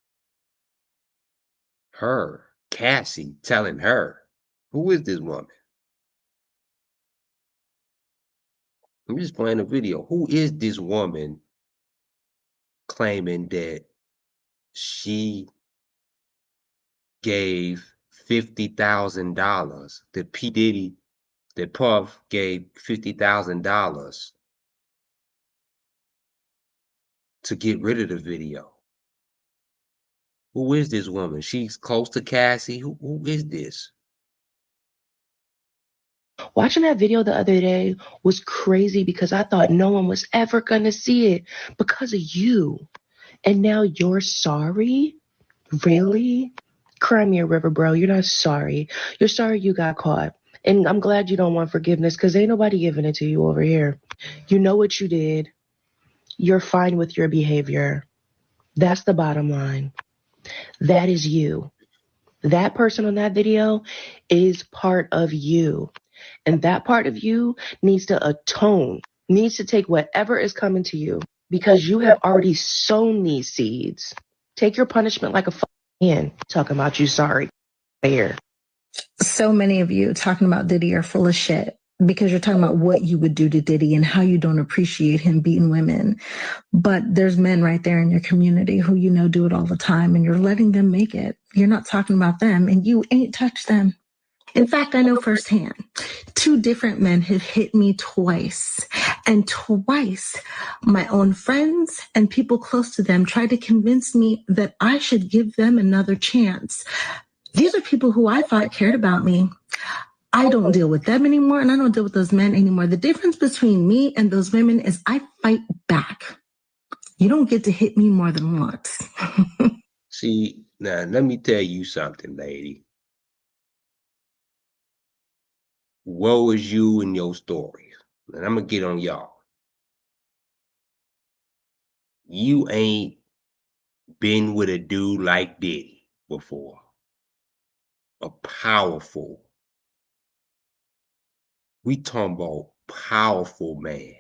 her, Cassie, telling her, who is this woman? I'm just playing a video. Who is this woman claiming that she gave $50,000, that P. Diddy, that Puff gave $50,000 to get rid of the video? Who is this woman? She's close to Cassie. Who is this? Watching that video the other day was crazy because I thought no one was ever going to see it because of you. And now you're sorry? Really? Cry me a river, bro. You're not sorry. You're sorry you got caught. And I'm glad you don't want forgiveness because ain't nobody giving it to you over here. You know what you did. You're fine with your behavior. That's the bottom line. That is you. That person on that video is part of you. And that part of you needs to atone, needs to take whatever is coming to you because you have already sown these seeds. Take your punishment like a man. Talking about you sorry. Fair. So many of you talking about Diddy are full of shit because you're talking about what you would do to Diddy and how you don't appreciate him beating women. But there's men right there in your community who you know do it all the time and you're letting them make it. You're not talking about them and you ain't touched them. In fact, I know firsthand, 2 different men have hit me twice. And twice, my own friends and people close to them tried to convince me that I should give them another chance. These are people who I thought cared about me. I don't deal with them anymore, and I don't deal with those men anymore. The difference between me and those women is I fight back. You don't get to hit me more than once. See, now let me tell you something, lady. Woe is you and your stories. And I'm gonna get on y'all. You ain't been with a dude like Diddy before. A powerful. We talking about powerful man.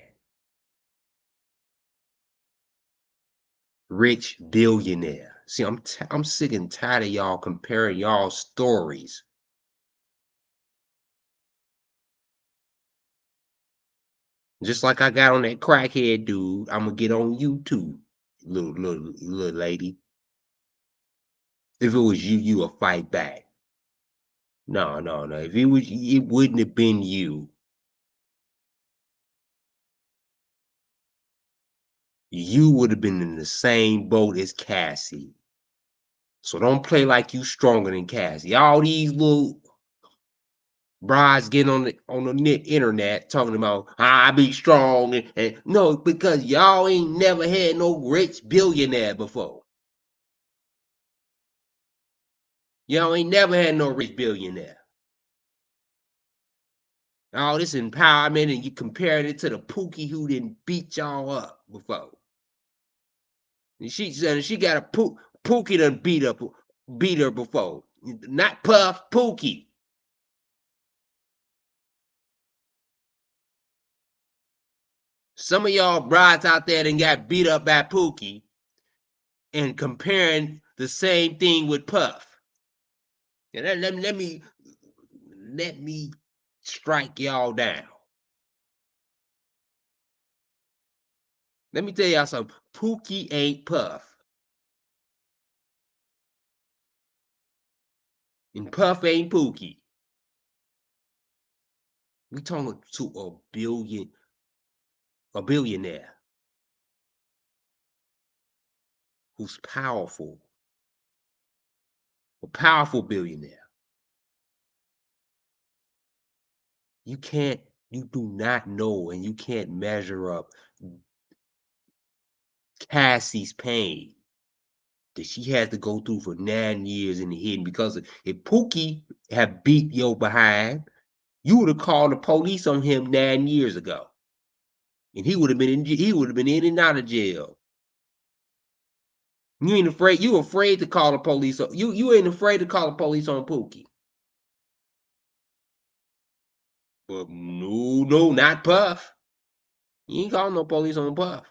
Rich billionaire. See, I'm sick and tired of y'all comparing y'all stories. Just like I got on that crackhead dude, I'm gonna get on you too, little lady. If it was you, you would fight back. No. If it was, it wouldn't have been you. You would have been in the same boat as Cassie. So don't play like you stronger than Cassie. All these little brides getting on the internet talking about I be strong and no, because y'all ain't never had no rich billionaire before. Y'all ain't never had no rich billionaire. All this empowerment and you comparing it to the Pookie who didn't beat y'all up before. And she said she got a Pookie done beat her before. Not Puff, Pookie. Some of y'all brides out there done got beat up by Pookie and comparing the same thing with Puff. And let me strike y'all down. Let me tell y'all something. Pookie ain't Puff. And Puff ain't Pookie. We talking to a billionaire who's powerful. A powerful billionaire. You do not know and you can't measure up Cassie's pain that she had to go through for 9 years in the hidden because if Pookie had beat your behind, you would have called the police on him 9 years ago. And he would have been in and out of jail. You ain't afraid, you afraid to call the police. You ain't afraid to call the police on Pookie. But no, not Puff. You ain't calling no police on Puff.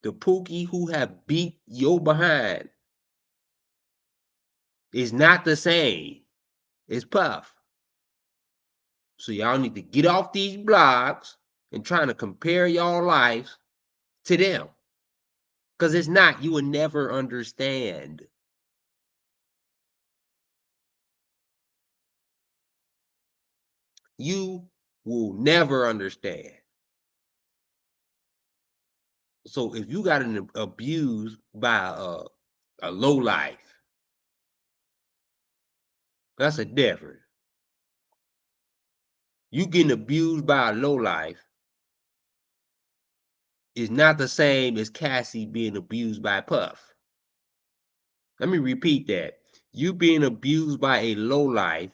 The Pookie who have beat your behind is not the same as Puff. So y'all need to get off these blogs and trying to compare y'all lives to them. Because it's not, you will never understand. You will never understand. So if you got an abused by a low life, that's a difference. You getting abused by a low life is not the same as Cassie being abused by Puff. Let me repeat that. You being abused by a low life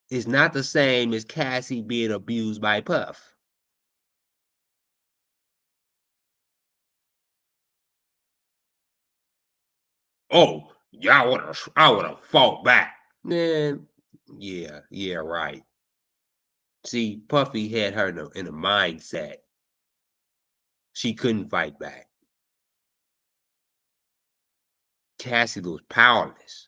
is not the same as Cassie being abused by Puff. Oh, I would have fought back. Man, yeah, right. See, Puffy had her in a mindset. She couldn't fight back. Cassie was powerless.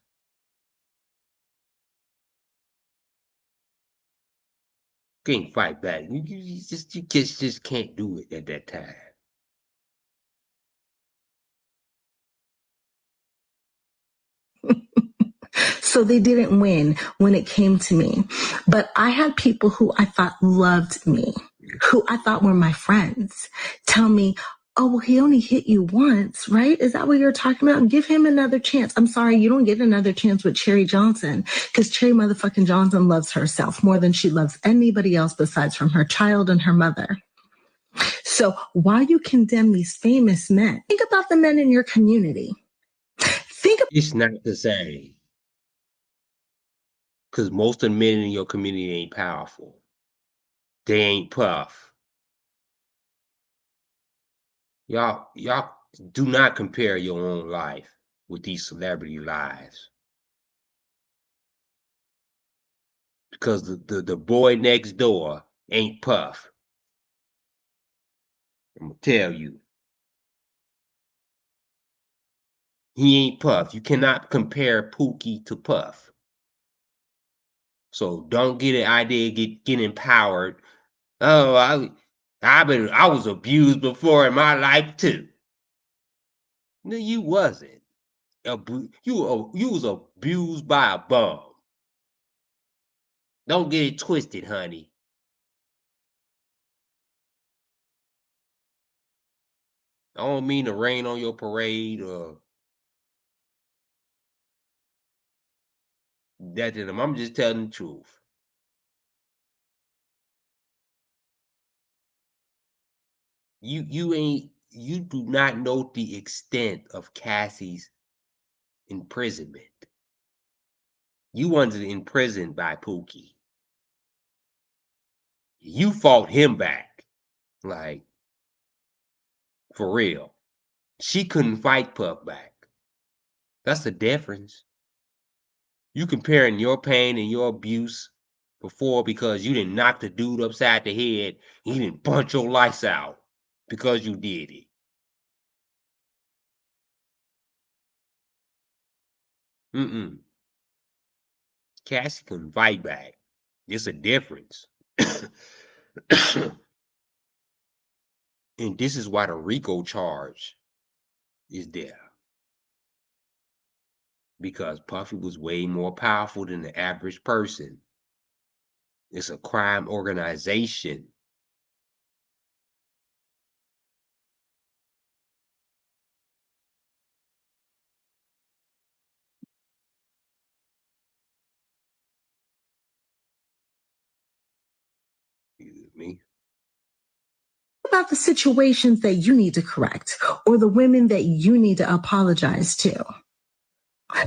Can't fight back. You just can't do it at that time. So they didn't win when it came to me. But I had people who I thought loved me, who I thought were my friends, tell me, oh, well, he only hit you once, right? Is that what you're talking about? Give him another chance. I'm sorry, you don't get another chance with Cherry Johnson because Cherry motherfucking Johnson loves herself more than she loves anybody else besides from her child and her mother. So while you condemn these famous men, think about the men in your community. It's not the same. Because most of the men in your community ain't powerful. They ain't Puff. Y'all do not compare your own life with these celebrity lives. Because the boy next door ain't Puff. I'm gonna tell you. He ain't Puff. You cannot compare Pookie to Puff. So don't get an idea, get empowered. Oh, I was abused before in my life too. No, you wasn't. You was abused by a bum. Don't get it twisted, honey. I don't mean to rain on your parade or that to them. I'm just telling the truth. You do not know the extent of Cassie's imprisonment. You wasn't imprisoned by Pookie. You fought him back. Like, for real. She couldn't fight Puff back. That's the difference. You comparing your pain and your abuse before because you didn't knock the dude upside the head, he didn't punch your lights out because you did it. Mm-mm. Cassie couldn't fight back. It's a difference. And this is why the RICO charge is there. Because Puffy was way more powerful than the average person. It's a crime organization. Me? About the situations that you need to correct or the women that you need to apologize to,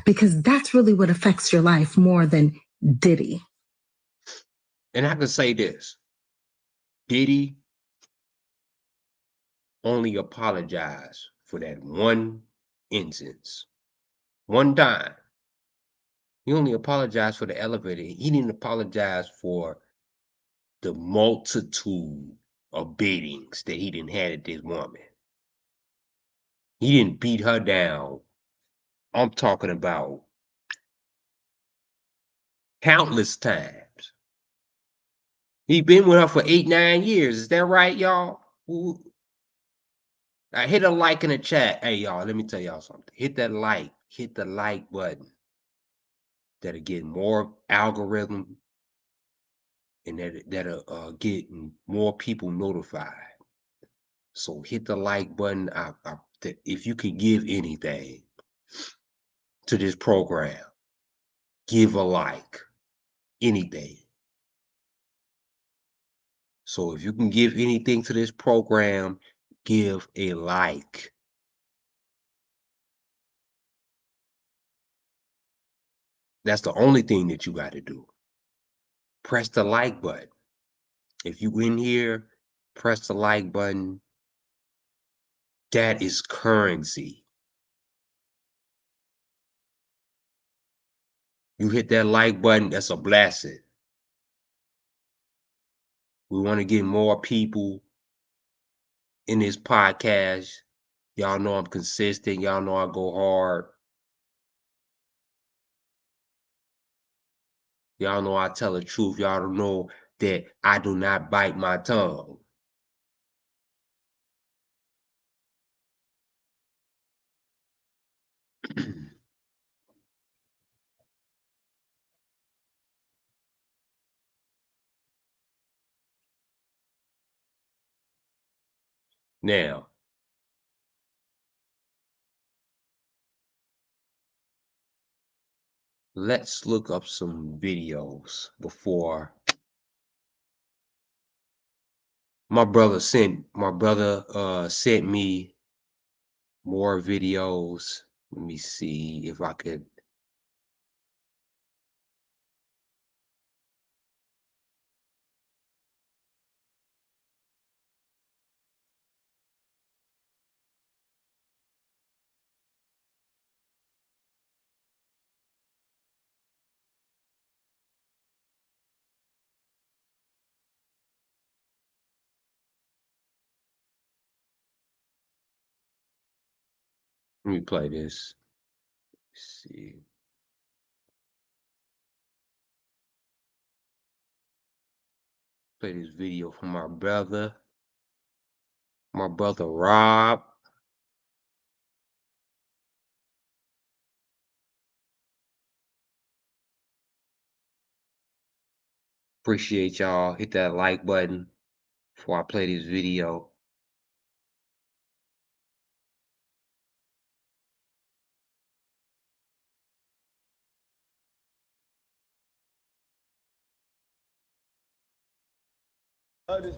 because that's really what affects your life more than Diddy. And I can say this. Diddy only apologized for that one instance. One time. He only apologized for the elevator. He didn't apologize for the multitude of beatings that he didn't had at this woman. He didn't beat her down. I'm talking about countless times. He been with her for 8-9 years. Is that right, y'all? I hit a like in the chat. Hey, y'all, let me tell y'all something. Hit that like. Hit the like button. That'll get more algorithm and that'll get more people notified. So hit the like button. If you can give anything to this program, give a like. Anything. So if you can give anything to this program, give a like. That's the only thing that you got to do. press the like button. If you in here, press the like button. That is currency. You hit that like button, that's a blessing. We want to get more people in this podcast. Y'all know I'm consistent. Y'all know I go hard. Y'all know I tell the truth. Y'all don't know that I do not bite my tongue. Now, let's look up some videos before my brother sent me more videos. Let me see if I could. Let me play this. Let's see. Play this video from my brother Rob. Appreciate y'all. Hit that like button before I play this video.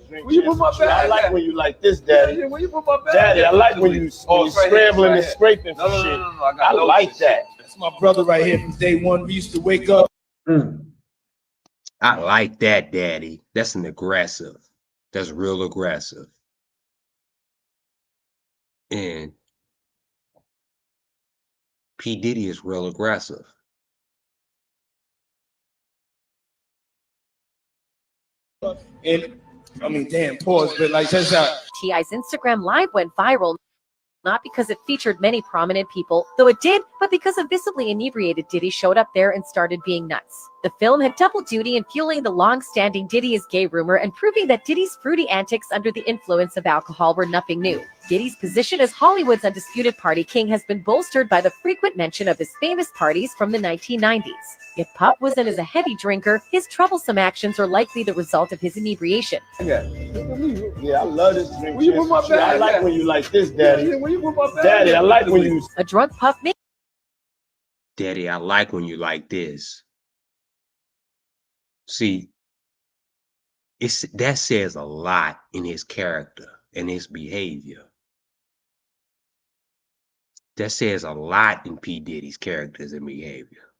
Where you put my bag? I like when you like this, Daddy. Yeah, where you put my bag? Daddy, I like when you scrambling and scraping for shit. No, I like that. That's my brother right here from day one. We used to wake up. I like that, Daddy. That's an aggressive. That's real aggressive. And P. Diddy is real aggressive. And I mean, damn, pause, but like, check this out. T.I.'s Instagram Live went viral, not because it featured many prominent people, though it did, but because a visibly inebriated Diddy showed up there and started being nuts. The film had double duty in fueling the long-standing Diddy is gay rumor and proving that Diddy's fruity antics under the influence of alcohol were nothing new. Diddy's position as Hollywood's undisputed party king has been bolstered by the frequent mention of his famous parties from the 1990s. If Puff wasn't as a heavy drinker, his troublesome actions are likely the result of his inebriation. Yeah, I love this drink. Where you put my bag? I like when you like this, Daddy. Yeah, where you put my bag? Daddy, I like when you. A drunk Puff may. Daddy, I like when you like this. See, that says a lot in his character and his behavior. That says a lot in P. Diddy's characters and behavior.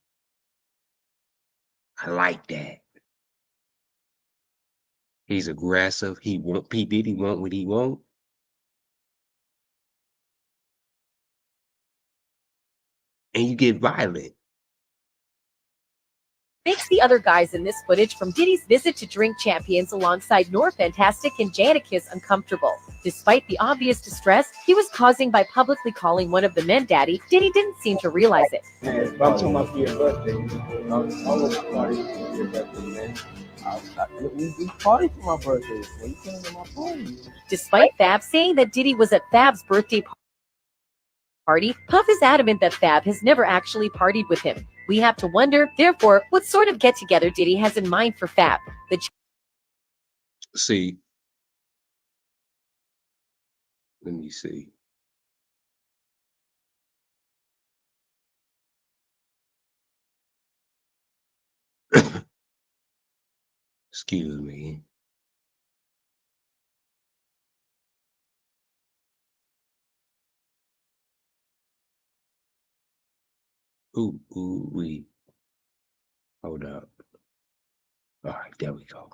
I like that. He's aggressive. P. Diddy want what he want. And you get violent. Makes the other guys in this footage from Diddy's visit to Drink Champions alongside Nor Fantastic and Jadakiss uncomfortable. Despite the obvious distress he was causing by publicly calling one of the men daddy, Diddy didn't seem to realize it. I'm talking about for your birthday. I was party for your birthday, man. We party for my birthday. So you came to my party. Despite Fab saying that Diddy was at Fab's birthday party, Puff is adamant that Fab has never actually partied with him. We have to wonder, therefore, what sort of get-together Diddy has in mind for Fab. See, let me see. Excuse me. Ooh, wee. Hold up. All right, there we go.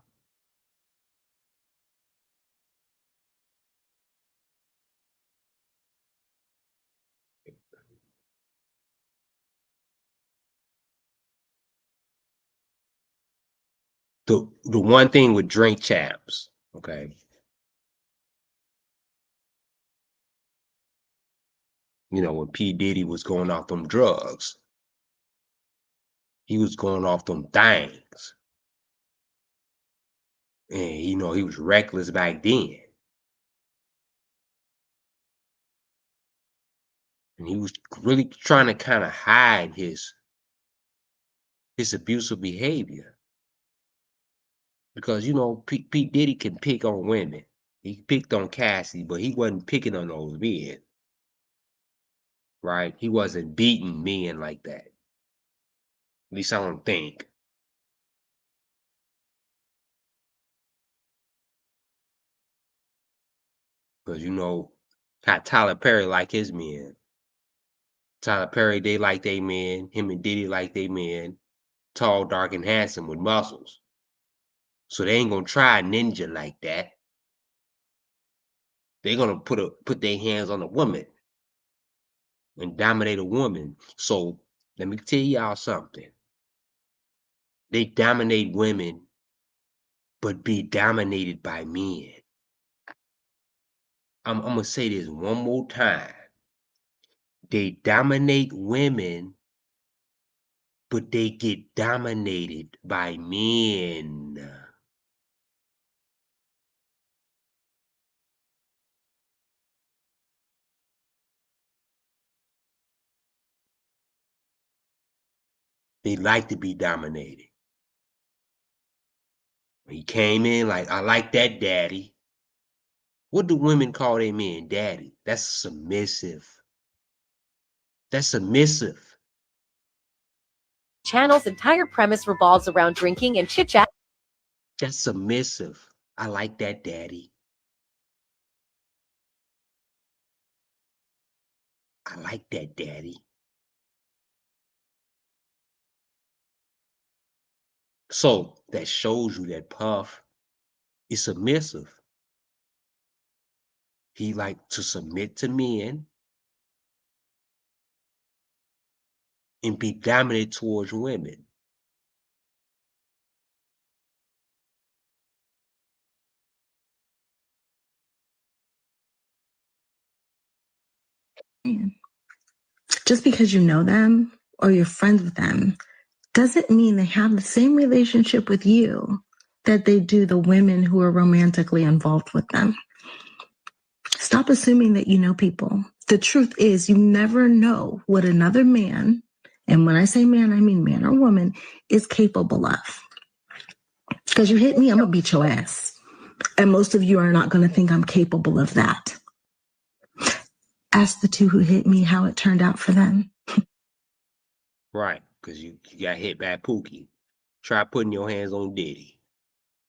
The one thing with Drink Champs, okay, you know, when P. Diddy was going off them drugs, he was going off them things. And you know, he was reckless back then. And he was really trying to kind of hide his abusive behavior. Because you know, P. Diddy can pick on women. He picked on Cassie, but he wasn't picking on those men. Right? He wasn't beating men like that. At least I don't think. Because you know, how Tyler Perry like his men. Tyler Perry, they like they men. Him and Diddy like they men. Tall, dark, and handsome with muscles. So they ain't gonna try a ninja like that. They're gonna put their hands on a woman and dominate a woman. So let me tell y'all something. They dominate women, but be dominated by men. I'm gonna say this one more time. They dominate women, but they get dominated by men. They like to be dominated. He came in like, I like that, daddy. What do women call their men? Daddy. That's submissive. That's submissive. Channel's entire premise revolves around drinking and chit chat. That's submissive. I like that, daddy. I like that, daddy. So that shows you that Puff is submissive. He like to submit to men and be dominant towards women. Just because you know them or you're friends with them doesn't mean they have the same relationship with you that they do the women who are romantically involved with them. Stop assuming that you know people. The truth is, you never know what another man, and when I say man, I mean man or woman, is capable of. Because you hit me, I'm going to beat your ass. And most of you are not going to think I'm capable of that. Ask the two who hit me how it turned out for them. Right, because you got hit by Pookie. Try putting your hands on Diddy.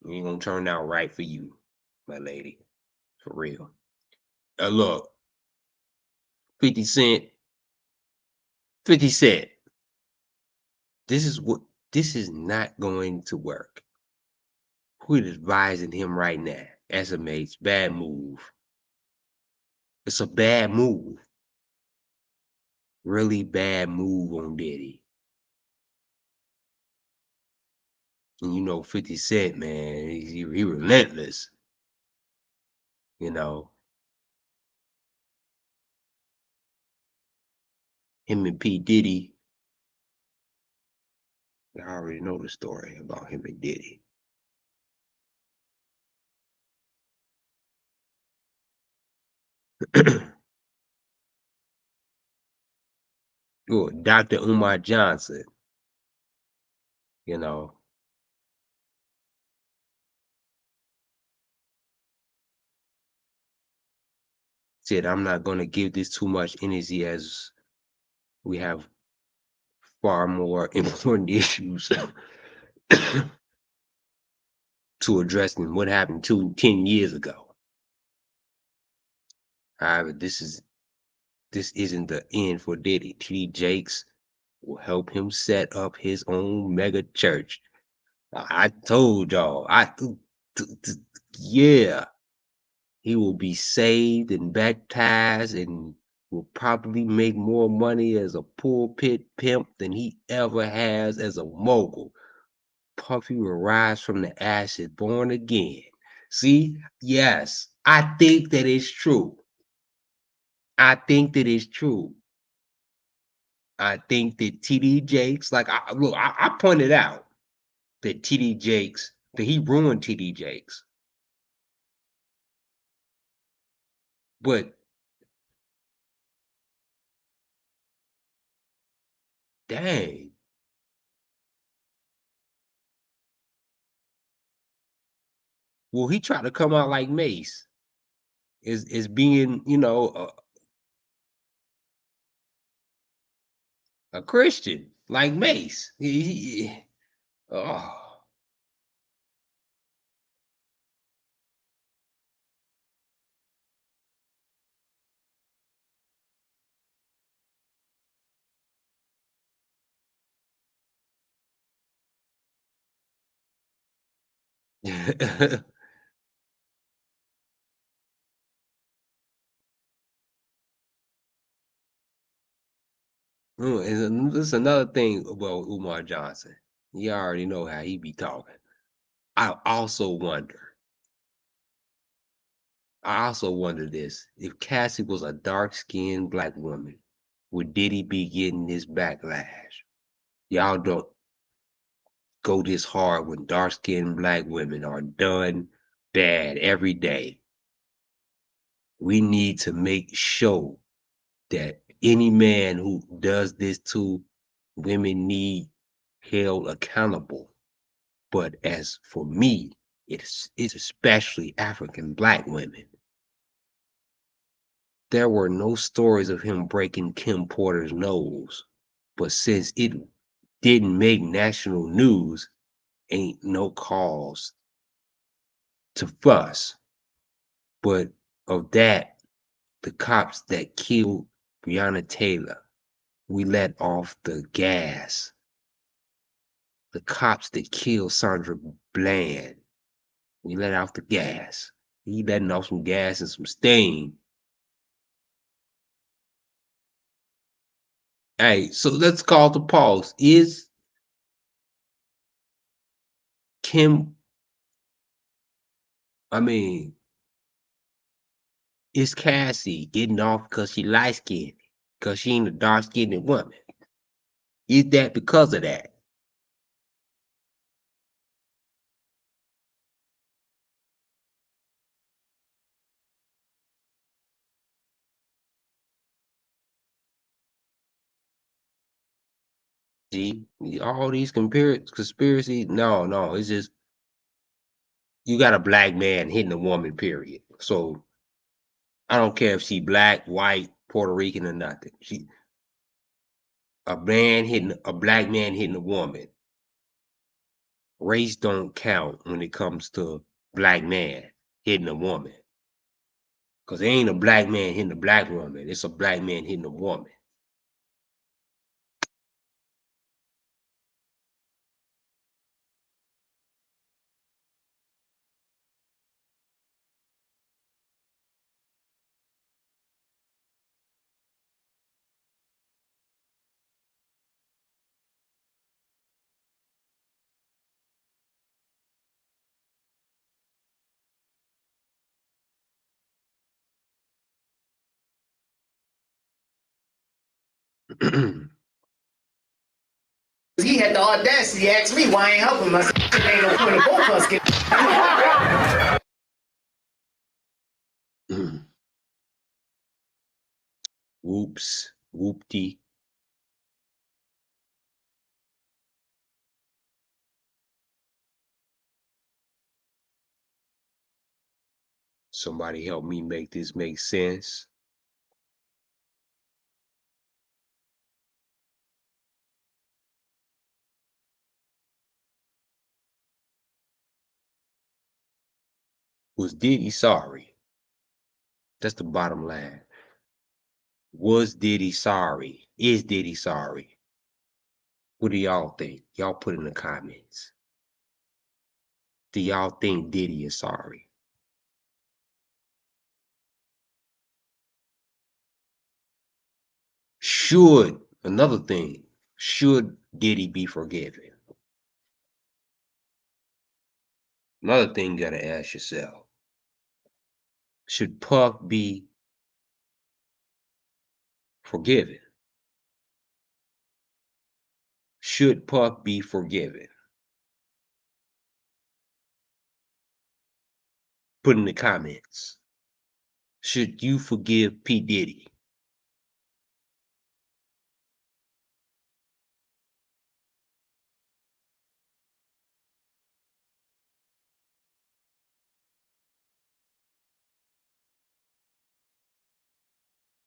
It ain't gonna turn out right for you, my lady. For real. Look, 50 Cent. 50 Cent. This is not going to work. Quit advising him right now. SMH, bad move. It's a bad move. Really bad move on Diddy. And you know, 50 Cent, man, he relentless. You know. Him and P. Diddy. I already know the story about him and Diddy. Oh, Dr. Umar Johnson, you know. Said, I'm not going to give this too much energy as we have far more important issues to address than what happened 10 years ago. However, this isn't the end for Diddy. T.D. Jakes will help him set up his own mega church I told y'all. Yeah, he will be saved and baptized and will probably make more money as a pulpit pimp than he ever has as a mogul. Puffy will rise from the ashes, born again. See, yes, I think that is true. I think that is true. I think that TD Jakes, like I pointed out that TD Jakes, that he ruined TD Jakes. But dang, well, he tried to come out like Mace, is being, a Christian like Mace. Oh. And this is another thing about Umar Johnson. You already know how he be talking. I also wonder. I also wonder this: if Cassie was a dark-skinned black woman, would Diddy be getting this backlash? Y'all don't go this hard when dark-skinned black women are done bad every day. We need to make sure that any man who does this to women need held accountable. But as for me, it's especially African black women. There were no stories of him breaking Kim Porter's nose, but since it didn't make national news, ain't no cause to fuss. But of that, the cops that killed Breonna Taylor, we let off the gas. The cops that killed Sandra Bland, we let off the gas. He letting off some gas and some steam. Hey, so let's call the pause. Is Kim, I mean, is Cassie getting off because she light skinned? Because she ain't a dark skinned woman? Is that because of that? See, all these conspiracies, no, it's just you got a black man hitting a woman, period. So I don't care if she black, white, Puerto Rican, or nothing. A black man hitting a woman. Race don't count when it comes to black man hitting a woman. Cause it ain't a black man hitting a black woman. It's a black man hitting a woman. He had the audacity to ask me why I ain't helping myself. Ain't no point in both of us getting. Whoops, whoopty. Somebody help me make this make sense. Was Diddy sorry? That's the bottom line. Was Diddy sorry? Is Diddy sorry? What do y'all think? Y'all put in the comments. do y'all think Diddy is sorry? Another thing, should Diddy be forgiven? Another thing you gotta ask yourself, should Puff be forgiven? Should Puff be forgiven? Put in the comments. Should you forgive P. Diddy?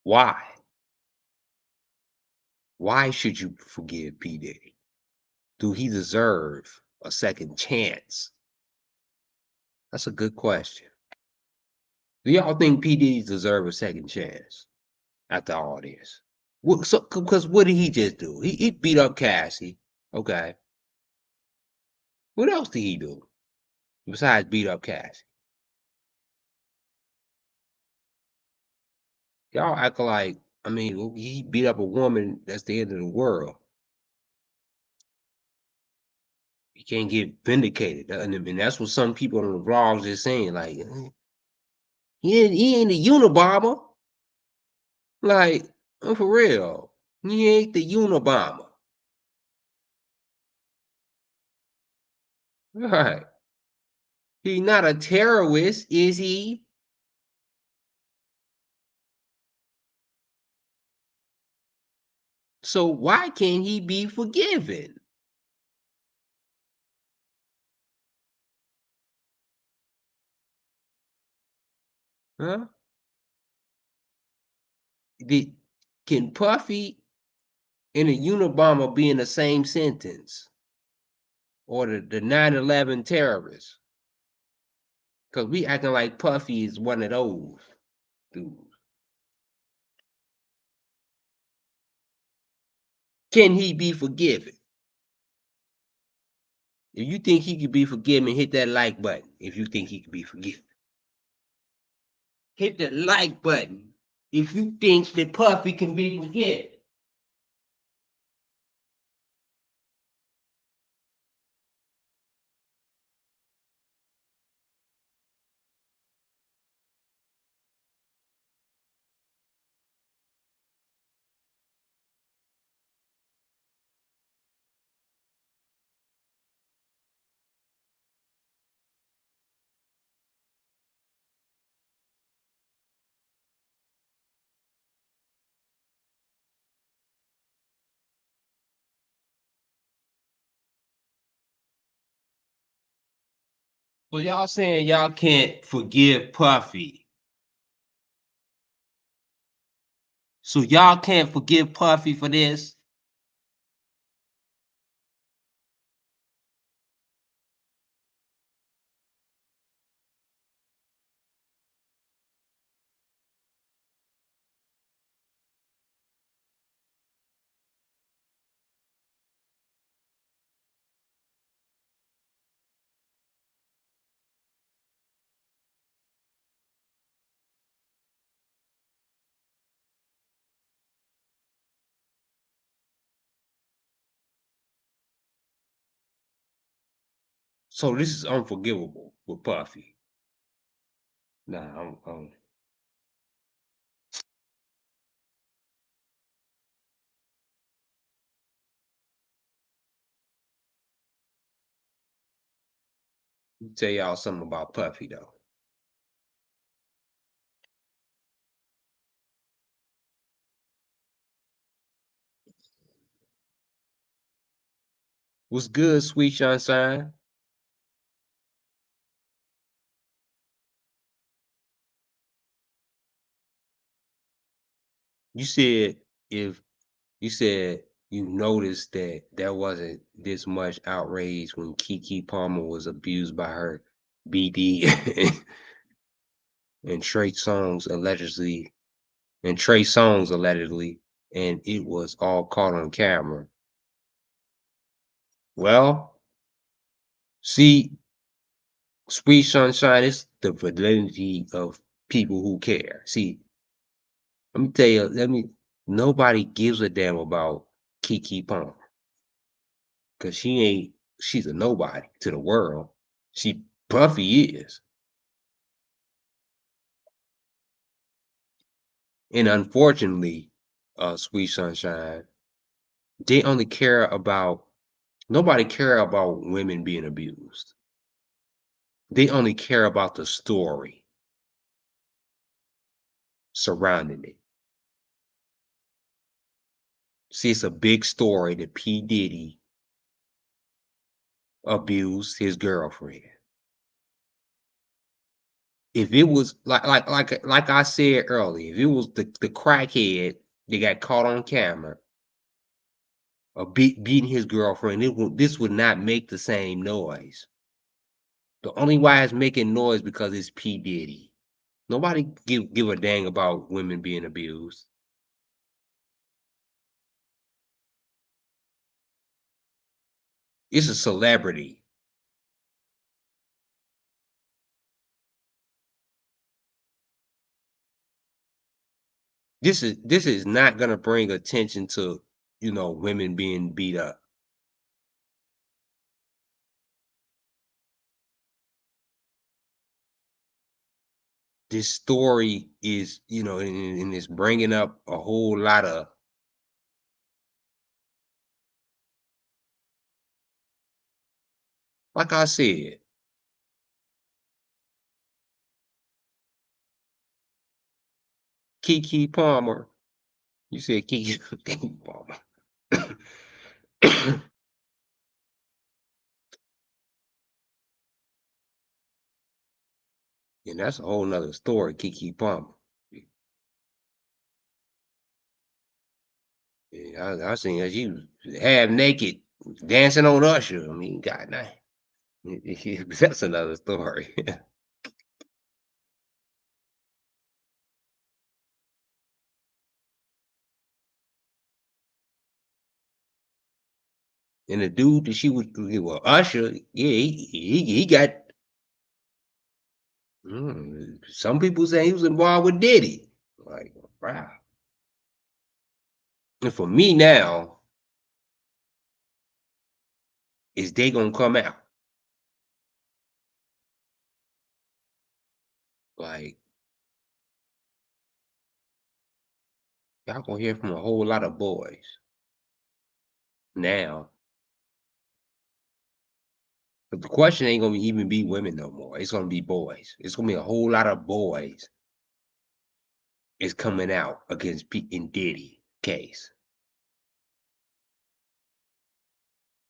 Why? Why should you forgive P. Diddy? Do he deserve a second chance? That's a good question. Do y'all think P. Diddy deserve a second chance after all this? Because what did he just do? He beat up Cassie. Okay. What else did he do besides beat up Cassie? Y'all act like, I mean, he beat up a woman, that's the end of the world. He can't get vindicated. And that's what some people on the vlogs is saying. Like, he ain't a Unabomber. Like, for real. He ain't the Unabomber. Right. He's not a terrorist, is he? So why can't he be forgiven? Huh? Can Puffy and a Unabomber be in the same sentence? Or the 9/11 terrorists? Because we acting like Puffy is one of those dudes. Can he be forgiven? If you think he could be forgiven, hit that like button. If you think he could be forgiven, hit the like button. If you think that Puffy can be forgiven. Well, y'all saying y'all can't forgive Puffy. So y'all can't forgive Puffy for this? So this is unforgivable with Puffy. Nah, I'm tell y'all something about Puffy though. What's good, Sweet Sunshine? You said if you said you noticed that there wasn't this much outrage when Keke Palmer was abused by her BD and Trey Songz allegedly, and it was all caught on camera. Well, see, Sweet Sunshine is the validity of people who care. See, let me tell you, nobody gives a damn about Keke Palmer because she's a nobody to the world. Puffy is. And unfortunately, Sweet Sunshine, they only care about nobody care about women being abused. They only care about the story surrounding it. See, it's a big story that P. Diddy abused his girlfriend. If it was like I said earlier, if it was the crackhead that got caught on camera beating his girlfriend, this would not make the same noise. The only why it's making noise because it's P. Diddy. Nobody give a dang about women being abused. It's a celebrity. This is not gonna bring attention to women being beat up. This story is and it's bringing up a whole lot of like I said, Keke Palmer. You said Keke, Keke Palmer. And that's a whole nother story, Keke Palmer. Yeah, I seen her. She was half naked dancing on Usher. I mean, God damn. That's another story. And the dude that she was Usher, yeah, he got some people say he was involved with Diddy. Like, wow. And for me now, is they gonna come out? Like, y'all gonna hear from a whole lot of boys now. But the question ain't gonna even be women no more. It's gonna be boys. It's gonna be a whole lot of boys is coming out against Pete and Diddy case.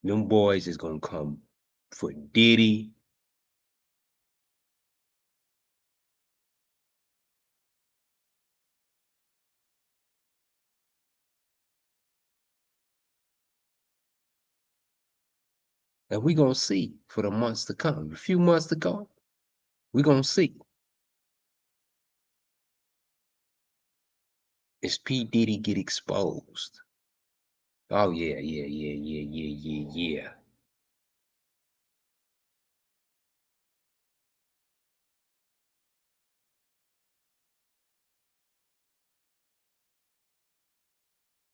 Them boys is gonna come for Diddy. And we gonna see for the months to come. A few months to go, we gonna see. Is P. Diddy get exposed? Oh yeah, yeah, yeah, yeah, yeah, yeah, yeah.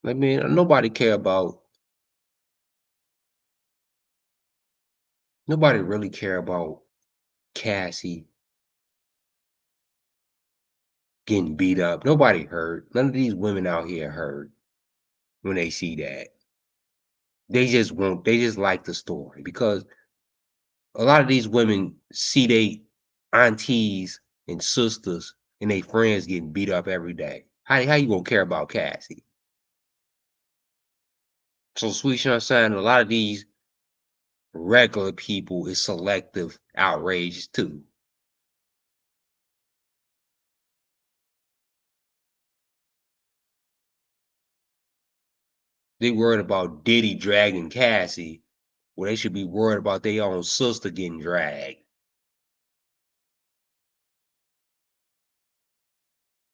I mean, nobody really care about Cassie getting beat up. Nobody hurt. None of these women out here hurt when they see that. They just like the story because a lot of these women see they aunties and sisters and they friends getting beat up every day. How you gonna care about Cassie? So Sweet Sunshine, a lot of these regular people is selective outrage too. They worried about Diddy dragging Cassie, well, they should be worried about their own sister getting dragged.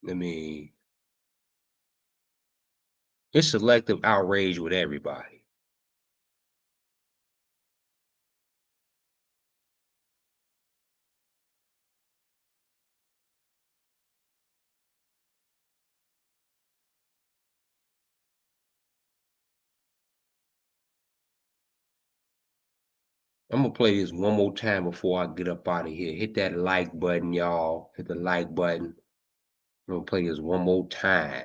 I mean, it's selective outrage with everybody. I'm gonna play this one more time before I get up out of here. Hit that like button, y'all. Hit the like button. I'm gonna play this one more time,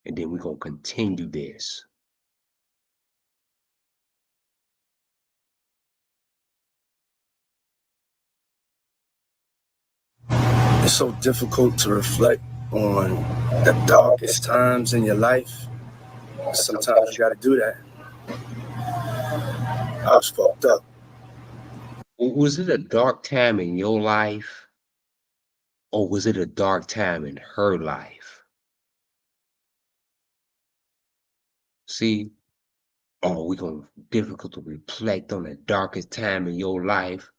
and then we're gonna continue this. It's so difficult to reflect on the darkest times in your life. Sometimes you got to do that. I was fucked up. Was it a dark time in your life, or was it a dark time in her life? See, oh, we're gonna difficult to reflect on the darkest time in your life,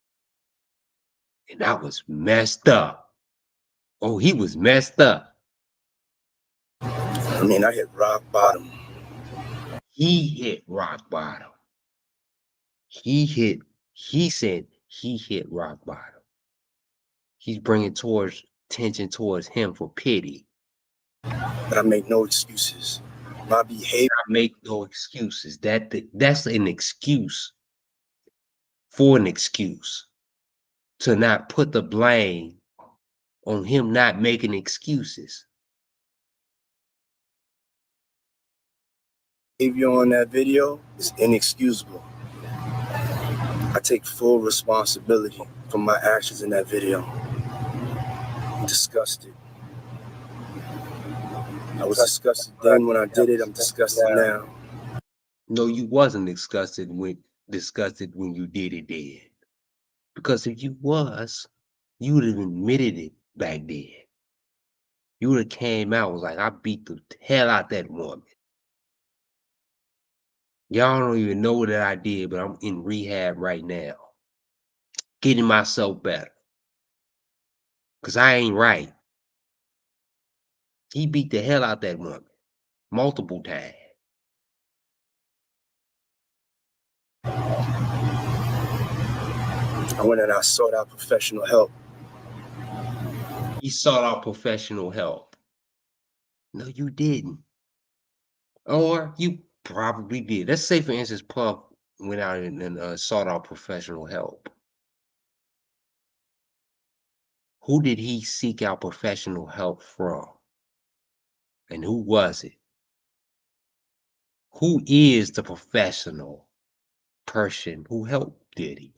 and I was messed up. Oh, he was messed up. I mean, I hit rock bottom. He hit rock bottom. He said he hit rock bottom. He's bringing towards attention towards him for pity. But I make no excuses. My behavior. I make no excuses. That's an excuse for an excuse to not put the blame on him not making excuses. Behavior on that video is inexcusable. I take full responsibility for my actions in that video. I'm disgusted. I was disgusted then when I did it. I'm disgusted now. No, you wasn't disgusted when you did it then. Because if you was, you would have admitted it back then. You would have came out and was like, I beat the hell out that woman. Y'all don't even know that I did, but I'm in rehab right now. Getting myself better. Because I ain't right. He beat the hell out that woman. Multiple times. I went and I sought out professional help. He sought out professional help. No, you didn't. Or you probably did. Let's say, for instance, Puff went out and sought out professional help. Who did he seek out professional help from? And who was it? Who is the professional person who helped Diddy?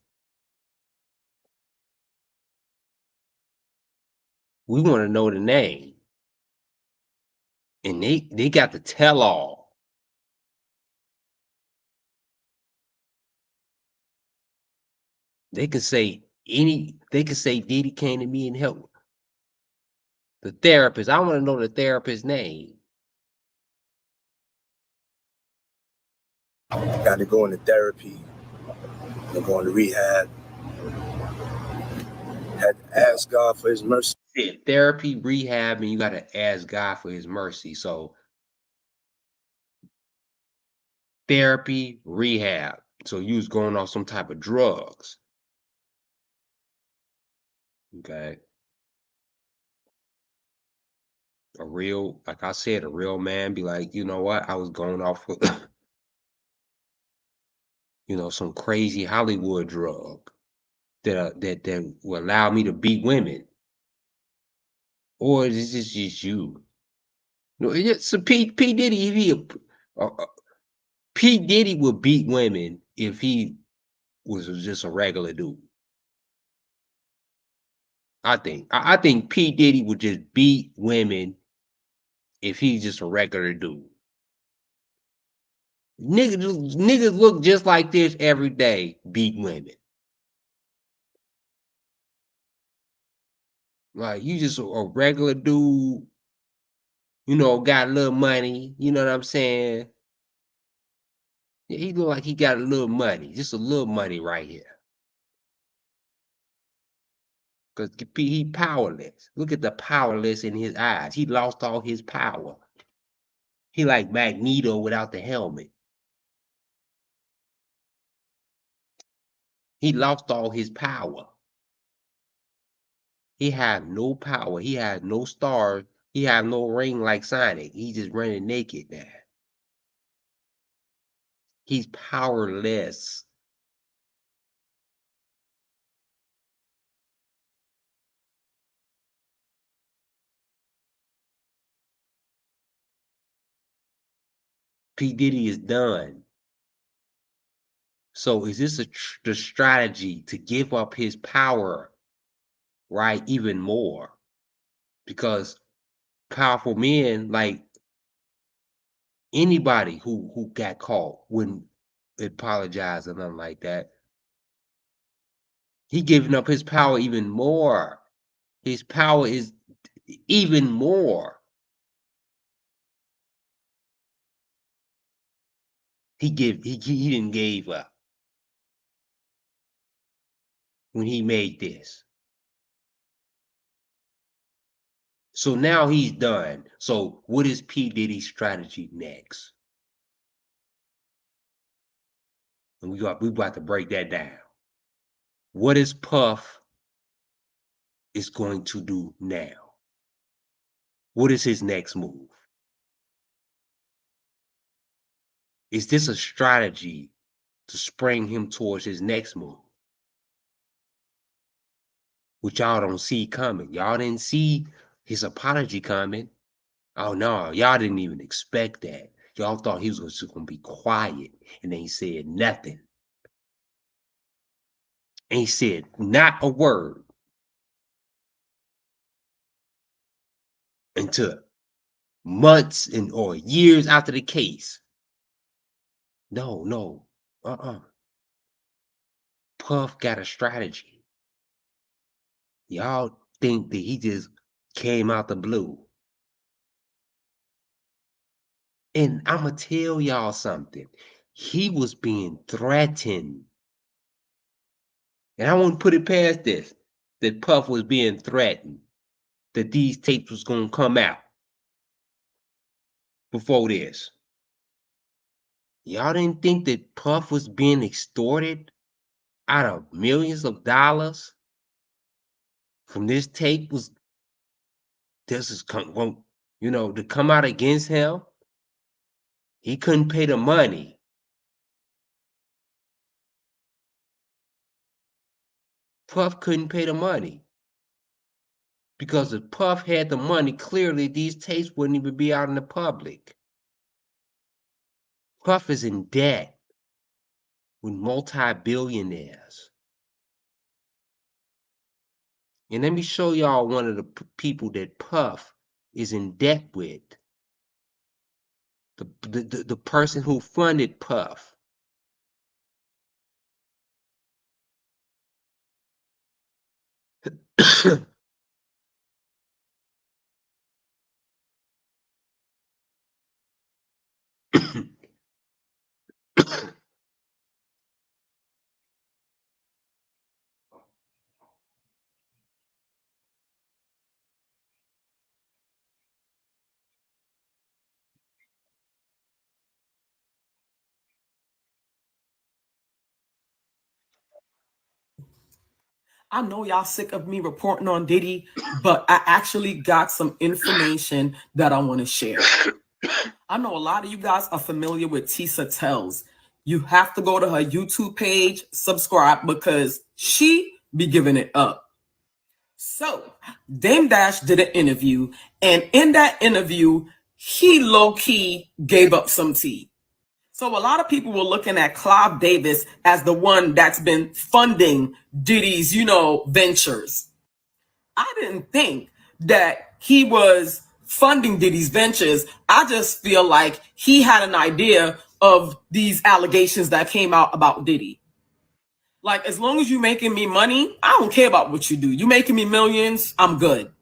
We want to know the name. And they got the tell all. They could say Diddy came to me and helped. The therapist, I want to know the therapist's name. Got to go into therapy and go into rehab. Had to ask God for his mercy. Yeah, therapy, rehab, and you got to ask God for his mercy. So therapy, rehab. So you was going off some type of drugs. Okay. Like I said, a real man be like, you know what? I was going off with, some crazy Hollywood drug that will allow me to beat women. Or is this just you? No, so P Diddy, if he P Diddy would beat women if he was just a regular dude. I think P Diddy would just beat women if he's just a regular dude. Niggas look just like this every day, beat women. Like you just a regular dude, got a little money, you know what I'm saying? Yeah, he look like he got a little money, just a little money right here. Because he powerless. Look at the powerless in his eyes. He lost all his power. He like Magneto without the helmet. He lost all his power. He had no power. He had no stars. He had no ring like Sonic. He just running naked now. He's powerless. P. Diddy is done. So is this the strategy to give up his power, right, even more? Because powerful men, like anybody who got caught, wouldn't apologize or nothing like that. He giving up his power even more. His power is even more. He didn't give up when he made this. So now he's done. So what is P. Diddy's strategy next? And we about to break that down. What is Puff is going to do now? What is his next move? Is this a strategy to spring him towards his next move? Which y'all don't see coming. Y'all didn't see his apology coming. Oh no, y'all didn't even expect that. Y'all thought he was just gonna be quiet, and then he said nothing. And he said not a word until months or years after the case. No. Puff got a strategy. Y'all think that he just came out the blue. And I'ma tell y'all something. He was being threatened. And I won't put it past this, that Puff was being threatened, that these tapes was gonna come out before this. Y'all didn't think that Puff was being extorted out of millions of dollars from this tape to come out against him? He couldn't pay the money. Puff couldn't pay the money. Because if Puff had the money, clearly these tapes wouldn't even be out in the public. Puff is in debt with multi-billionaires. And let me show y'all one of the people that Puff is in debt with. The person who funded Puff. I know y'all sick of me reporting on Diddy, but I actually got some information that I want to share. I know a lot of you guys are familiar with Tisa Tells. You have to go to her YouTube page, subscribe, because she be giving it up. So Dame Dash did an interview, and in that interview, he low-key gave up some tea. So a lot of people were looking at Clive Davis as the one that's been funding Diddy's, ventures. I didn't think that he was funding Diddy's ventures. I just feel like he had an idea of these allegations that came out about Diddy. Like, as long as you're making me money, I don't care about what you do. You making me millions, I'm good.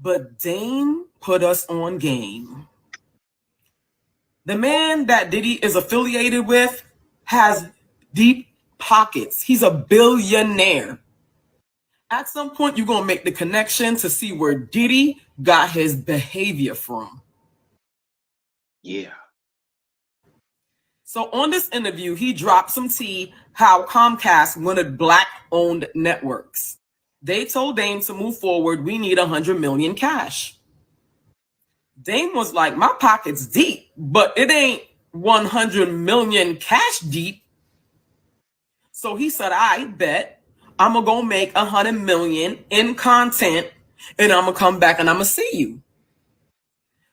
But Dame put us on game. The man that Diddy is affiliated with has deep pockets. He's a billionaire. At some point, you're going to make the connection to see where Diddy got his behavior from. Yeah. So on this interview, he dropped some tea how Comcast wanted Black-owned networks. They told Dame to move forward. We need $100 million cash. Dame was like, my pocket's deep, but it ain't 100 million cash deep. So he said, I bet I'm going to go make 100 million in content, and I'm going to come back and I'm going to see you.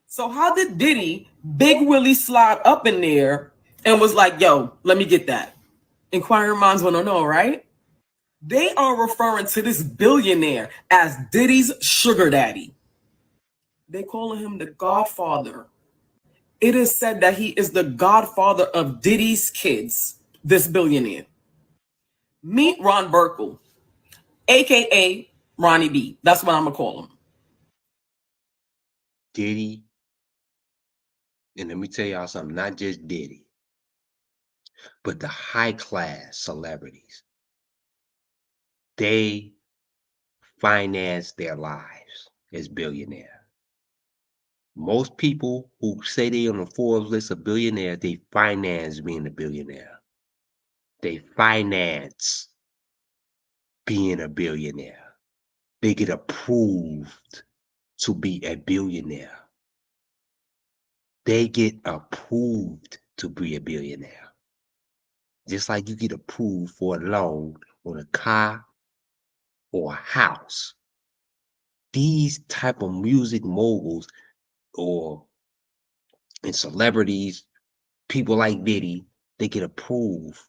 So how did Diddy Big Willie slide up in there and was like, yo, let me get that. Inquiring minds want to know, right? They are referring to this billionaire as Diddy's sugar daddy. They calling him the Godfather. It is said that he is the godfather of Diddy's kids, this billionaire. Meet Ron Burkle, aka Ronnie B. That's what I'm gonna call him. Diddy, and let me tell y'all something, not just Diddy, but the high class celebrities, they finance their lives as billionaires. Most people who say they on the Forbes list of billionaires, they finance being a billionaire. They finance being a billionaire. They get approved to be a billionaire. They get approved to be a billionaire. Just like you get approved for a loan on a car or a house. These type of music moguls and celebrities, people like Diddy, they get approved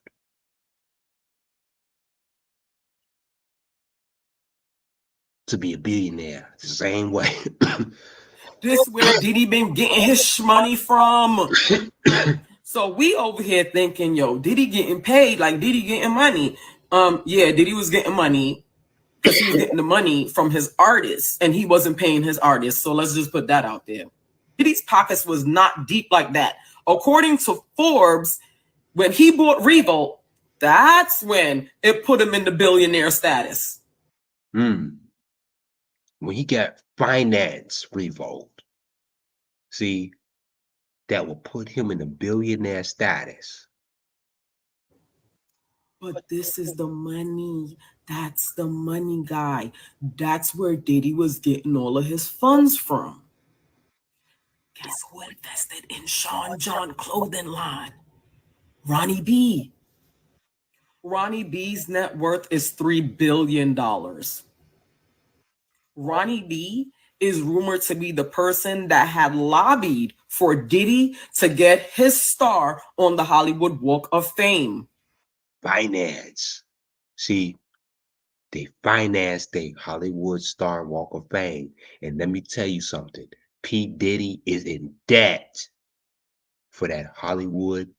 to be a billionaire the same way. This where Diddy been getting his money from. So we over here thinking, yo, Diddy getting paid, like Diddy getting money. Yeah, Diddy was getting money because he was getting the money from his artists and he wasn't paying his artists. So let's just put that out there. Diddy's pockets was not deep like that. According to Forbes, when he bought Revolt, that's when it put him in the billionaire status. When he got finance Revolt, see, that will put him in the billionaire status. But this is the money. That's the money, guy. That's where Diddy was getting all of his funds from. Guess who invested in Sean John clothing line? Ronnie B. Ronnie B's net worth is $3 billion. Ronnie B is rumored to be the person that had lobbied for Diddy to get his star on the Hollywood Walk of Fame. Finance. See, they financed the Hollywood Star Walk of Fame. And let me tell you something. P. Diddy is in debt for that Hollywood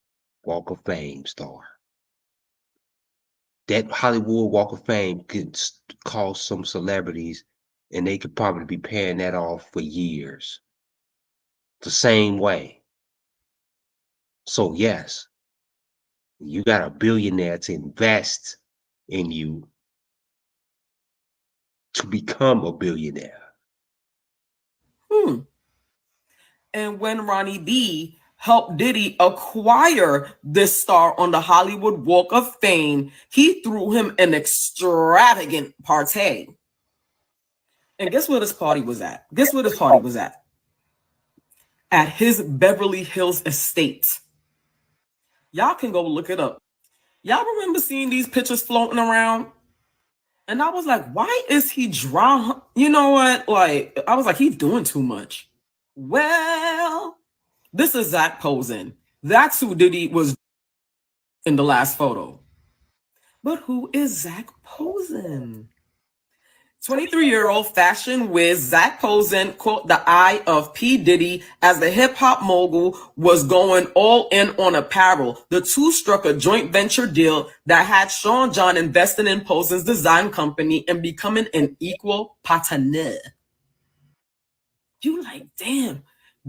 Walk of Fame star. That Hollywood Walk of Fame could cost some celebrities, and they could probably be paying that off for years. The same way. So yes, you got a billionaire to invest in you to become a billionaire. And when Ronnie B helped Diddy acquire this star on the Hollywood Walk of Fame, he threw him an extravagant party. And guess where this party was at? Guess where this party was at? At his Beverly Hills estate. Y'all can go look it up. Y'all remember seeing these pictures floating around? And I was like, why is he drawing? You know what? Like, I was like, he's doing too much. Well, this is Zach posing. That's who Diddy was in the last photo. But who is Zach posing? 23-year-old fashion whiz Zach Posen caught the eye of P. Diddy as the hip-hop mogul was going all in on apparel. The two struck a joint venture deal that had Sean John investing in Posen's design company and becoming an equal partner. You like, damn,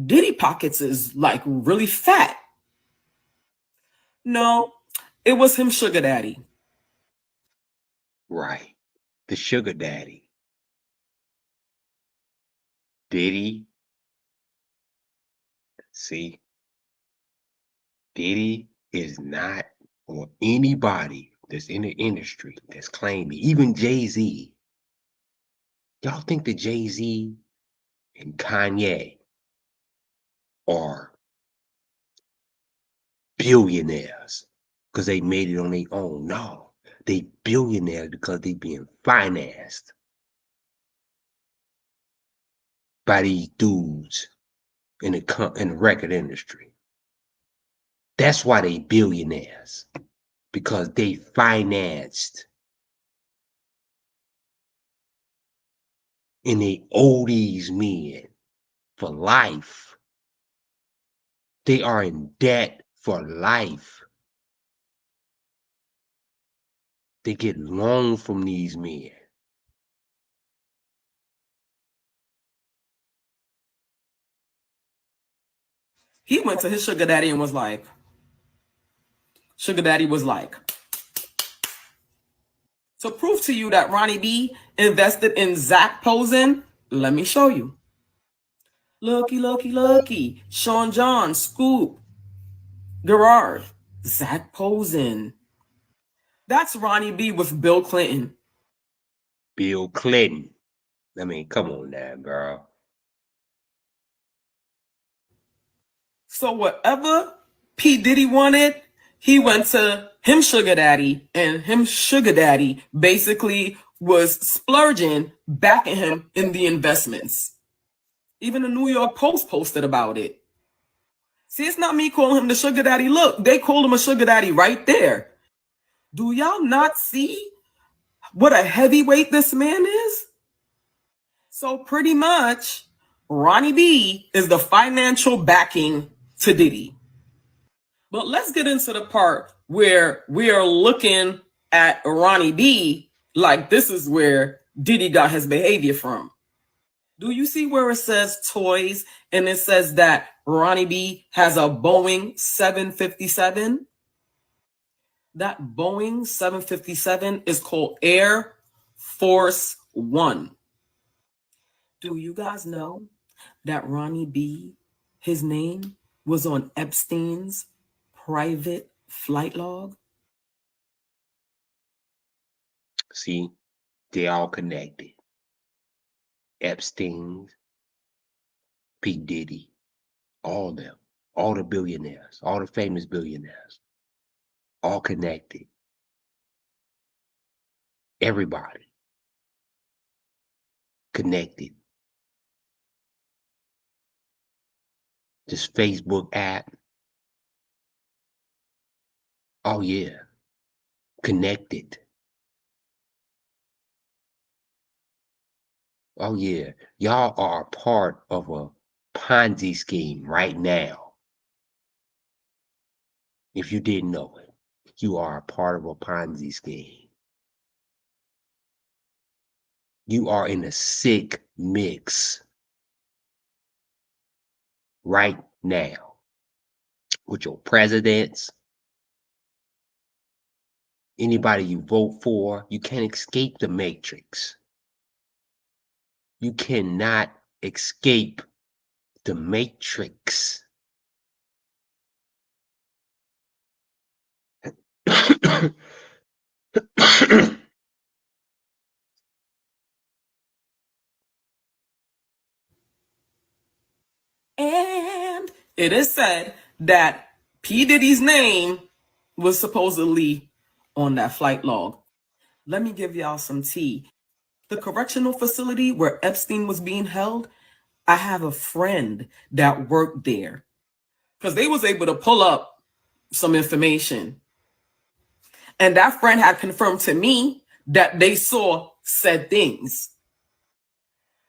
Diddy pockets is like really fat. No, it was him sugar daddy. Right. The sugar daddy. Diddy. See, Diddy is not on anybody that's in the industry that's claiming, even Jay-Z. Y'all think that Jay-Z and Kanye are billionaires because they made it on their own? No. They billionaires because they being financed by these dudes in the record industry. That's why they billionaires, because they financed and they owe these men for life. They are in debt for life. They get loans from these men. He went to his sugar daddy and was like, sugar daddy was like, to prove to you that Ronnie B invested in Zach Posen, let me show you. Looky. Sean John, Scoop, Gerard, Zach Posen. That's Ronnie B with Bill Clinton. Bill Clinton. I mean, come on now, bro. So whatever P. Diddy wanted, he went to him sugar daddy, and him sugar daddy basically was splurging, backing him in the investments. Even the New York Post posted about it. See, it's not me calling him the sugar daddy. Look, they called him a sugar daddy right there. Do y'all not see what a heavyweight this man is? So pretty much, Ronnie B is the financial backing to Diddy. But let's get into the part where we are looking at Ronnie B like this is where Diddy got his behavior from. Do you see where it says toys and it says that Ronnie B has a Boeing 757? That Boeing 757 is called Air Force One. Do you guys know that Ronnie B, his name was on Epstein's private flight log? See, they all connected. Epstein, PDiddy, all them, all the billionaires, all the famous billionaires, all connected. Everybody connected. This Facebook app. Oh yeah, connected. Oh yeah, y'all are a part of a Ponzi scheme right now. If you didn't know it, you are a part of a Ponzi scheme. You are in a sick mix right now with your presidents, anybody you vote for. You can't escape the matrix. You cannot escape the matrix. And it is said that P. Diddy's name was supposedly on that flight log. Let me give y'all some tea. The correctional facility where Epstein was being held, I have a friend that worked there because they was able to pull up some information. And that friend had confirmed to me that they saw said things.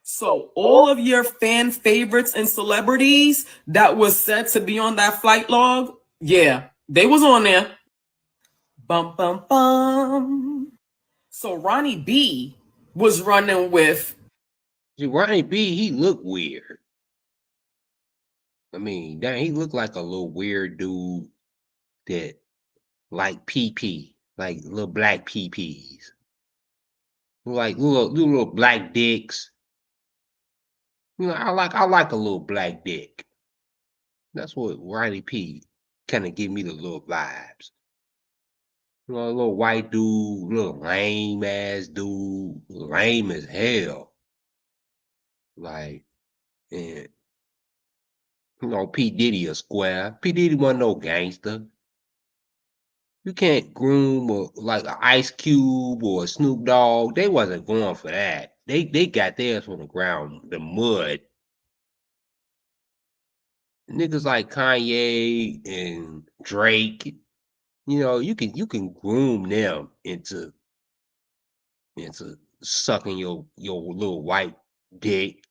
So all of your fan favorites and celebrities that was said to be on that flight log, yeah, they was on there. Bum, bum, bum. So Ronnie B was running with... See, Ronnie B, he looked weird. I mean, he looked like a little weird dude that like PP, like little black PPs. Like little black dicks. You know, I like a little black dick. That's what Ronnie P kind of give me the little vibes. You know, a little white dude, little lame ass dude, lame as hell. Like, and you know, P. Diddy a square. P. Diddy wasn't no gangster. You can't groom like an Ice Cube or a Snoop Dogg. They wasn't going for that. They got theirs from the ground, the mud. niggas like Kanye and Drake, you know, you can groom them into sucking your little white dick.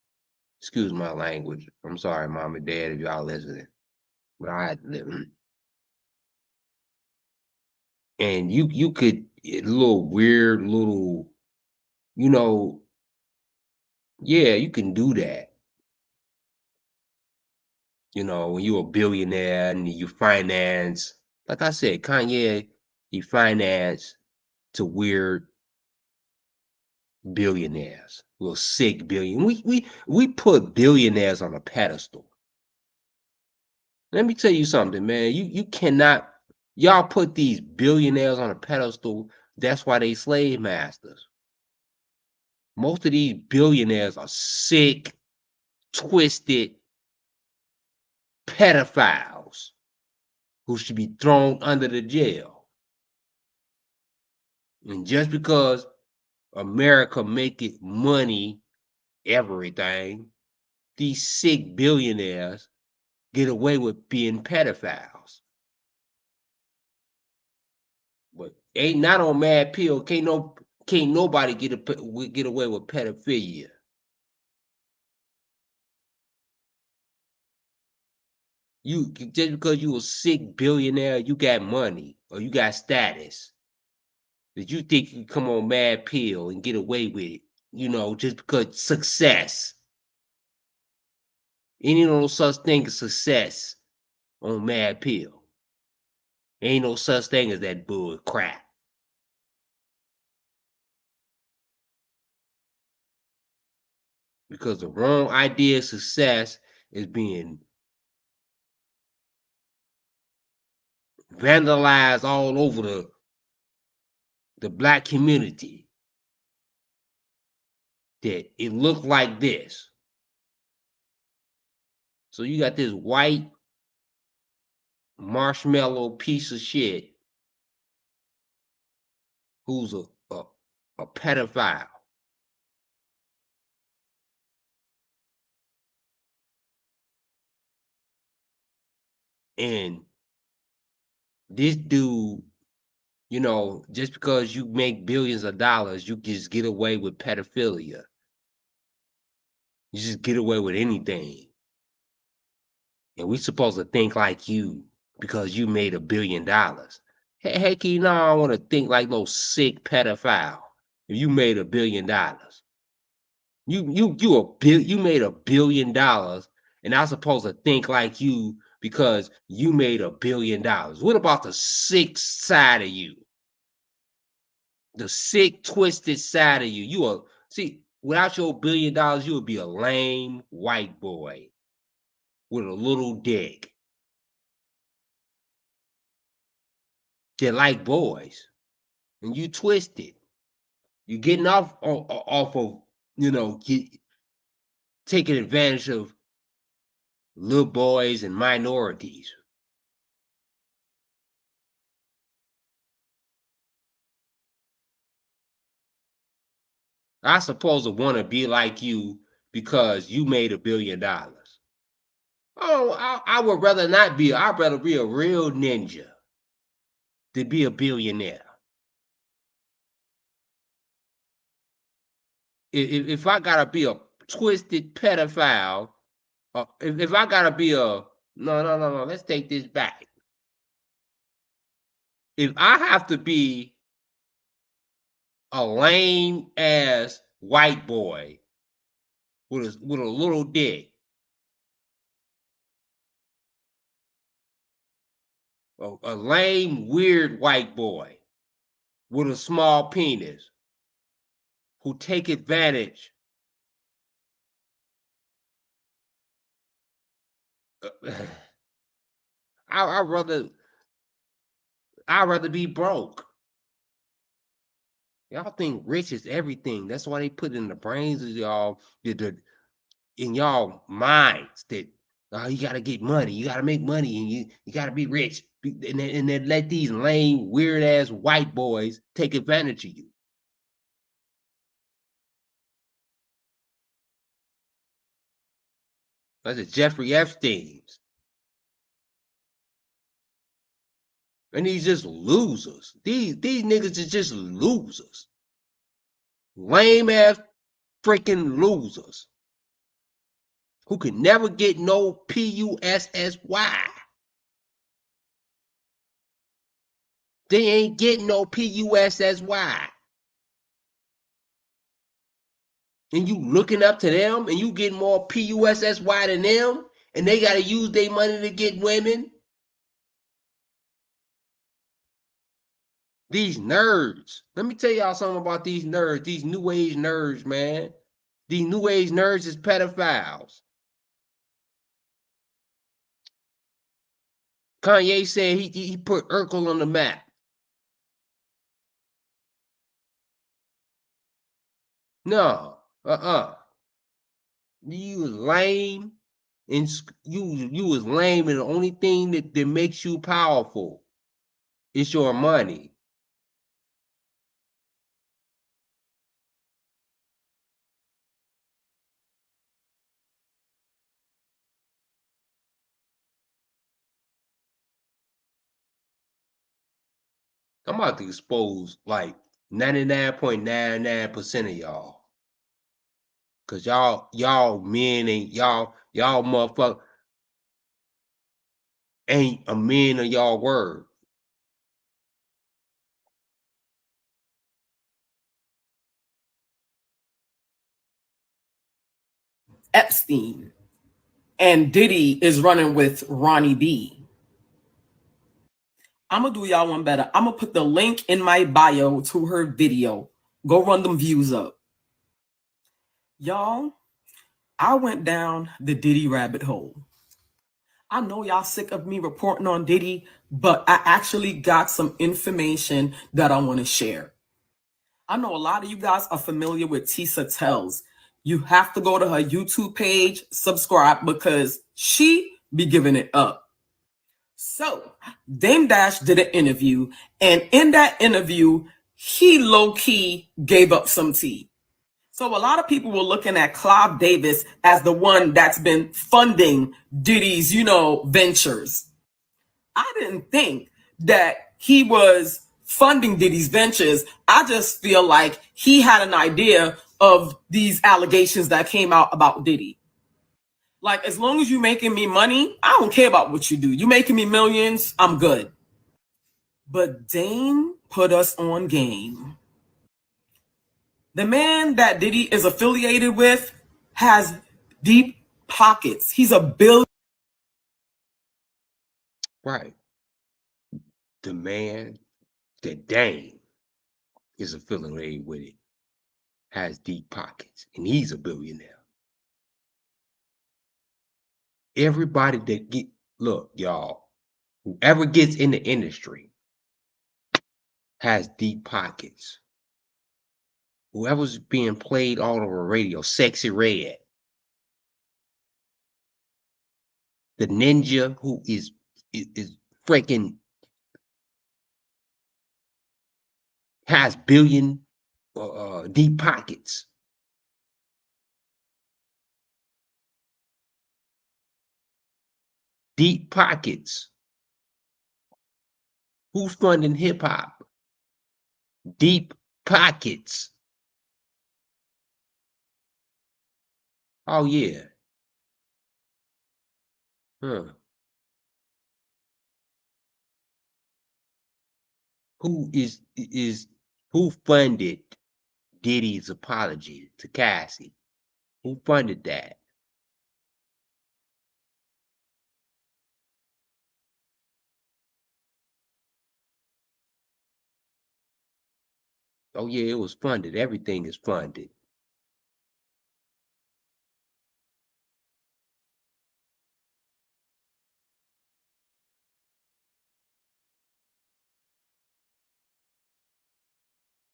Excuse my language. I'm sorry, mom and dad, if y'all listening. But and you could little weird little, you know, yeah, you can do that. You know, when you're a billionaire and you finance, like I said, Kanye, he financed to weird billionaires, little sick billion. We put billionaires on a pedestal. Let me tell you something, man. You cannot, y'all put these billionaires on a pedestal. That's why they slave masters. Most of these billionaires are sick, twisted pedophiles who should be thrown under the jail. And just because America make it money, everything, these sick billionaires get away with being pedophiles. But ain't not on mad pill. Can't nobody get away with pedophilia. You just because you a sick billionaire, you got money or you got status. That you think you come on mad pill and get away with it, you know, just because success. Ain't no such thing as success on mad pill. Ain't no such thing as that bull crap. Because the wrong idea of success is being vandalized all over the black community. That it looked like this. So you got this white marshmallow piece of shit who's a pedophile. And this dude, you know, just because you make billions of dollars, you just get away with pedophilia. You just get away with anything. And we supposed to think like you because you made $1 billion. Heck, you know, I don't want to think like no sick pedophile. If you made $1 billion, you made $1 billion, and I'm supposed to think like you because you made $1 billion. What about the sick side of you? The sick, twisted side of you. You are see, without your $1 billion, you would be a lame white boy with a little dick that like boys, and you twisted. You're getting off of, you know, taking advantage of little boys and minorities. I suppose I want to be like you because you made $1 billion. Oh, I would rather not be. I'd rather be a real ninja than be a billionaire. If I gotta be a twisted pedophile, if I gotta be a no, let's take this back. If I have to be a lame ass white boy with a little dick, a lame weird white boy with a small penis who take advantage. I I'd rather be broke. Y'all think rich is everything. That's why they put in the brains of y'all, in y'all minds that you gotta get money, you gotta make money, and you gotta be rich. And then let these lame, weird ass white boys take advantage of you. That's a Jeffrey Epstein's. And these just losers. These niggas is just losers. Lame ass freaking losers. Who could never get no PUSSY. They ain't getting no PUSSY. And you looking up to them and you getting more PUSSY than them, and they gotta use their money to get women. These nerds. Let me tell y'all something about these nerds, these new age nerds, man. These new age nerds is pedophiles. Kanye said he put Urkel on the map. No, You was lame, and you was lame, and the only thing that makes you powerful is your money. I'm about to expose like 99.99% of y'all. Cause y'all men ain't y'all motherfucker ain't a man of y'all word. Epstein, and Diddy is running with Ronnie B. I'm gonna do y'all one better. I'm gonna put the link in my bio to her video. Go run them views up. Y'all, I went down the Diddy rabbit hole. I know y'all sick of me reporting on Diddy, but I actually got some information that I want to share. I know a lot of you guys are familiar with Tisa Tells. You have to go to her YouTube page, subscribe, because she be giving it up. So Dame Dash did an interview, and in that interview, he low-key gave up some tea. So a lot of people were looking at Clive Davis as the one that's been funding Diddy's, ventures. I didn't think that he was funding Diddy's ventures. I just feel like he had an idea of these allegations that came out about Diddy. Like, as long as you're making me money, I don't care about what you do. You making me millions, I'm good. But Dame put us on game. The man that Diddy is affiliated with has deep pockets. He's a billion. Right. The man that Dame is affiliated with it has deep pockets, and he's a billionaire. Everybody that look, y'all, whoever gets in the industry has deep pockets. Whoever's being played all over radio, Sexy Red, the ninja who is freaking has billion deep pockets. Deep pockets. Who's funding hip hop? Deep pockets. Oh yeah. Huh. Who funded Diddy's apology to Cassie? Who funded that? Oh yeah, it was funded. Everything is funded.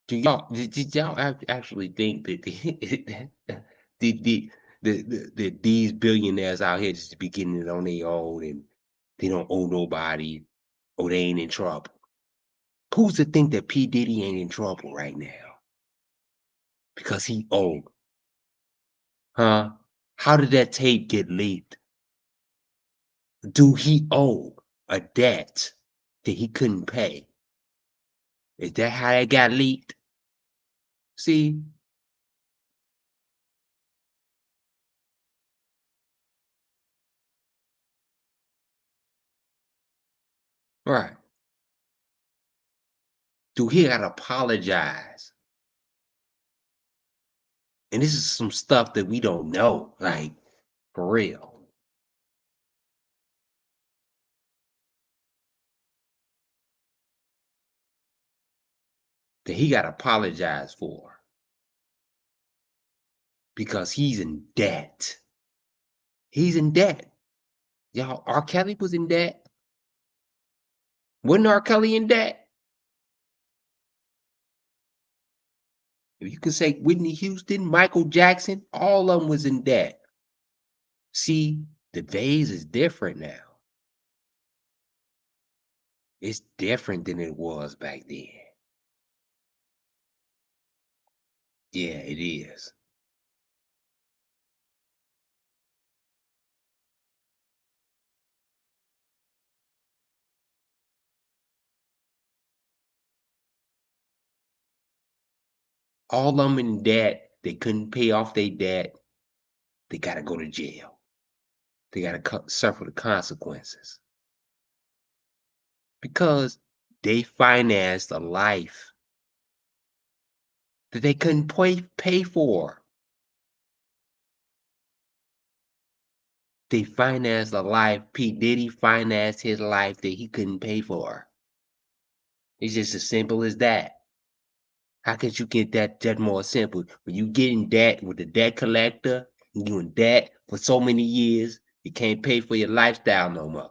Did y'all actually think that these billionaires out here just be getting it on their own and they don't owe nobody or they ain't in trouble? Who's to think that P. Diddy ain't in trouble right now? Because he owed. Huh? How did that tape get leaked? Do he owe a debt that he couldn't pay. Is that how that got leaked? See? Right. Dude, he gotta apologize. And this is some stuff that we don't know, like, for real. That he gotta apologize for. Because he's in debt. He's in debt. Y'all, R. Kelly was in debt. Wasn't R. Kelly in debt? If you could say Whitney Houston, Michael Jackson, all of them was in debt. See, the days is different now. It's different than it was back then. Yeah, it is. All of them in debt. They couldn't pay off their debt. They got to go to jail. They got to suffer the consequences. Because they financed a life that they couldn't pay for. They financed a life. Diddy financed his life that he couldn't pay for. It's just as simple as that. How could you get that more simple? When you get in debt with the debt collector, and you in debt for so many years, you can't pay for your lifestyle no more.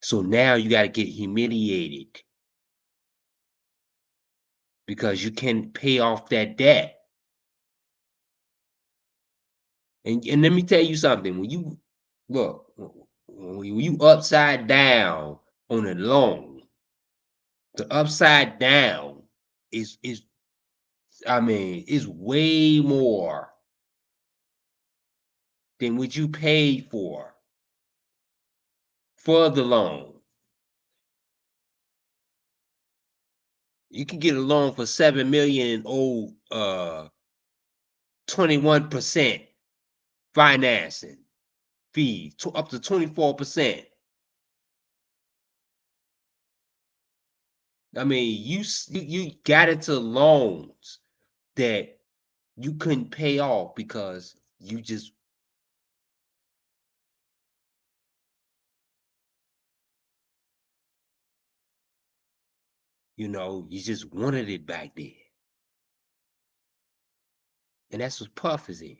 So now you got to get humiliated because you can't pay off that debt. And let me tell you something. When you look, when you upside down on a loan, the upside down is is way more than what you paid for the loan. You can get a loan for $7 million and owe 21% financing fees, up to 24%. I mean, you got into loans that you couldn't pay off because you just you just wanted it back then. And that's what Puff is in.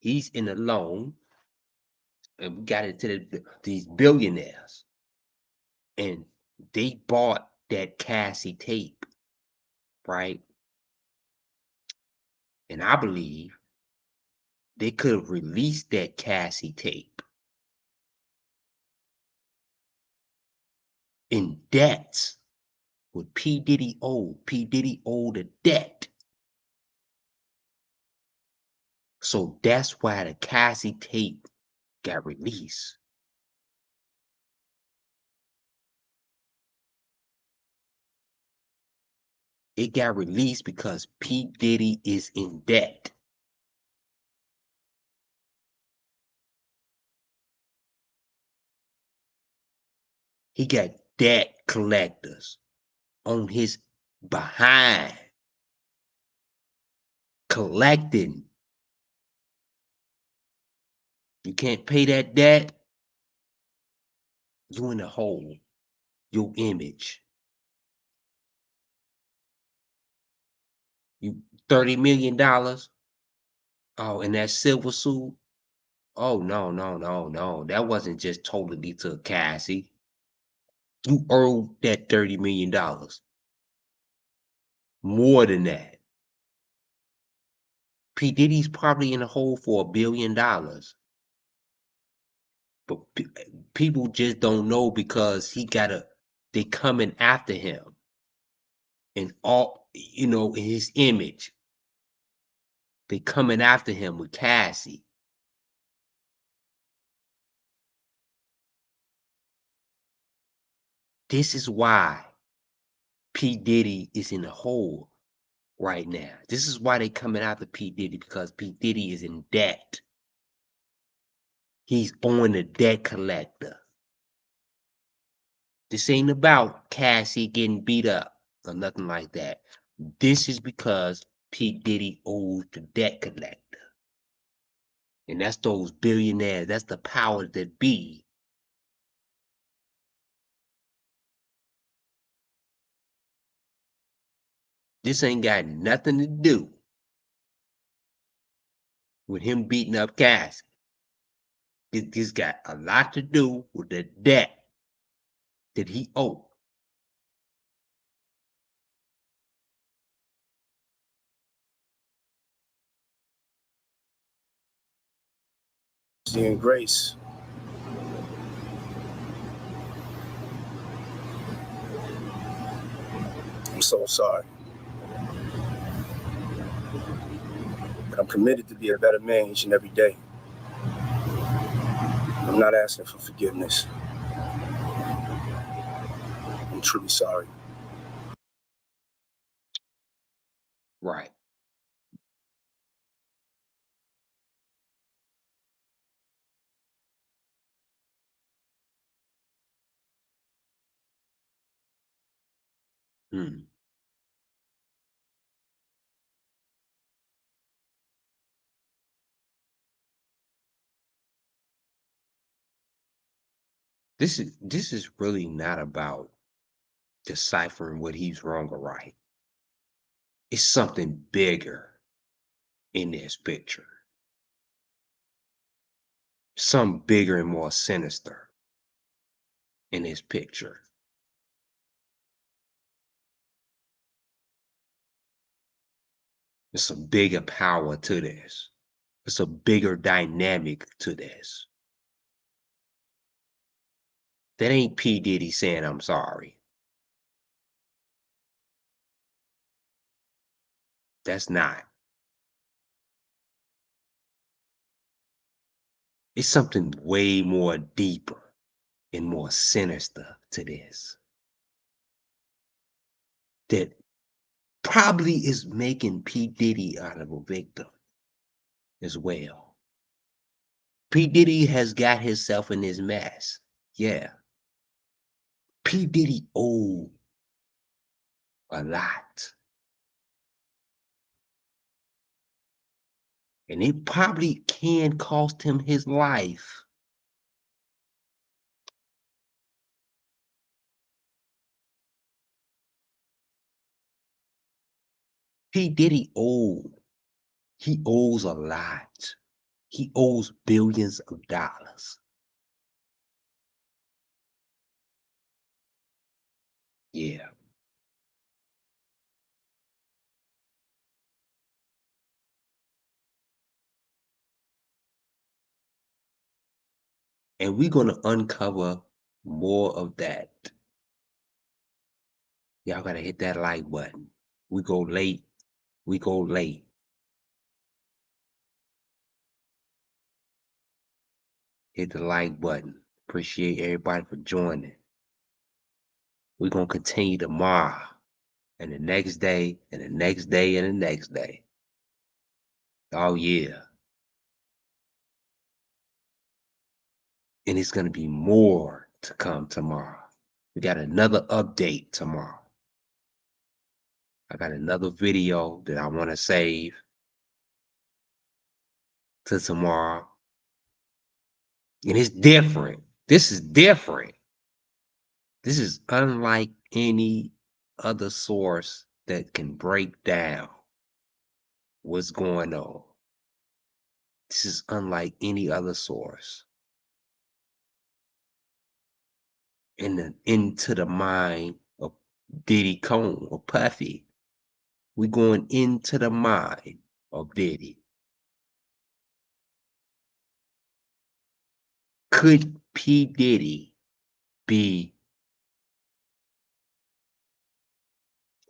He's in a loan, and we got into these billionaires, and they bought that Cassie tape, right? And I believe they could have released that Cassie tape in debts with P. Diddy owed. P. Diddy owed a debt. So that's why the Cassie tape got released. It got released because P. Diddy is in debt. He got debt collectors on his behind collecting. You can't pay that debt, you in the hole. Your image. You $30 million. Oh, in that silver suit. Oh no, no, no, no. That wasn't just totally to Cassie. You owed that $30 million. More than that. P. Diddy's probably in the hole for $1 billion. But people just don't know because they coming after him. And all, in his image. They coming after him with Cassie. This is why P. Diddy is in the hole right now. This is why they coming after P. Diddy, because P. Diddy is in debt. He's on the debt collector. This ain't about Cassie getting beat up or nothing like that. This is because P. Diddy owes the debt collector. And that's those billionaires. That's the powers that be. This ain't got nothing to do with him beating up Cassie. This got a lot to do with the debt that he owed. And grace. I'm so sorry. But I'm committed to be a better man each and every day. I'm not asking for forgiveness. I'm truly sorry. Right. Hmm. This is really not about deciphering what he's wrong or right. It's something bigger in this picture. Something bigger and more sinister in this picture. There's a bigger power to this. There's a bigger dynamic to this. That ain't P. Diddy saying I'm sorry. That's not. It's something way more deeper and more sinister to this. That probably is making P. Diddy out of a victim as well. P. Diddy has got himself in this mess. Yeah. P. Diddy owed a lot. And it probably can cost him his life. P. Diddy he owes a lot. He owes billions of dollars. Yeah. And we're going to uncover more of that. Y'all got to hit that like button. We go late. We go late. Hit the like button. Appreciate everybody for joining. We're going to continue tomorrow and the next day and the next day and the next day. Oh, yeah. And it's going to be more to come tomorrow. We got another update tomorrow. I got another video that I want to save to tomorrow. And it's different. This is different. This is unlike any other source that can break down what's going on. This is unlike any other source. Into the mind of Diddy Cone or Puffy. We're going into the mind of Diddy. Could P. Diddy be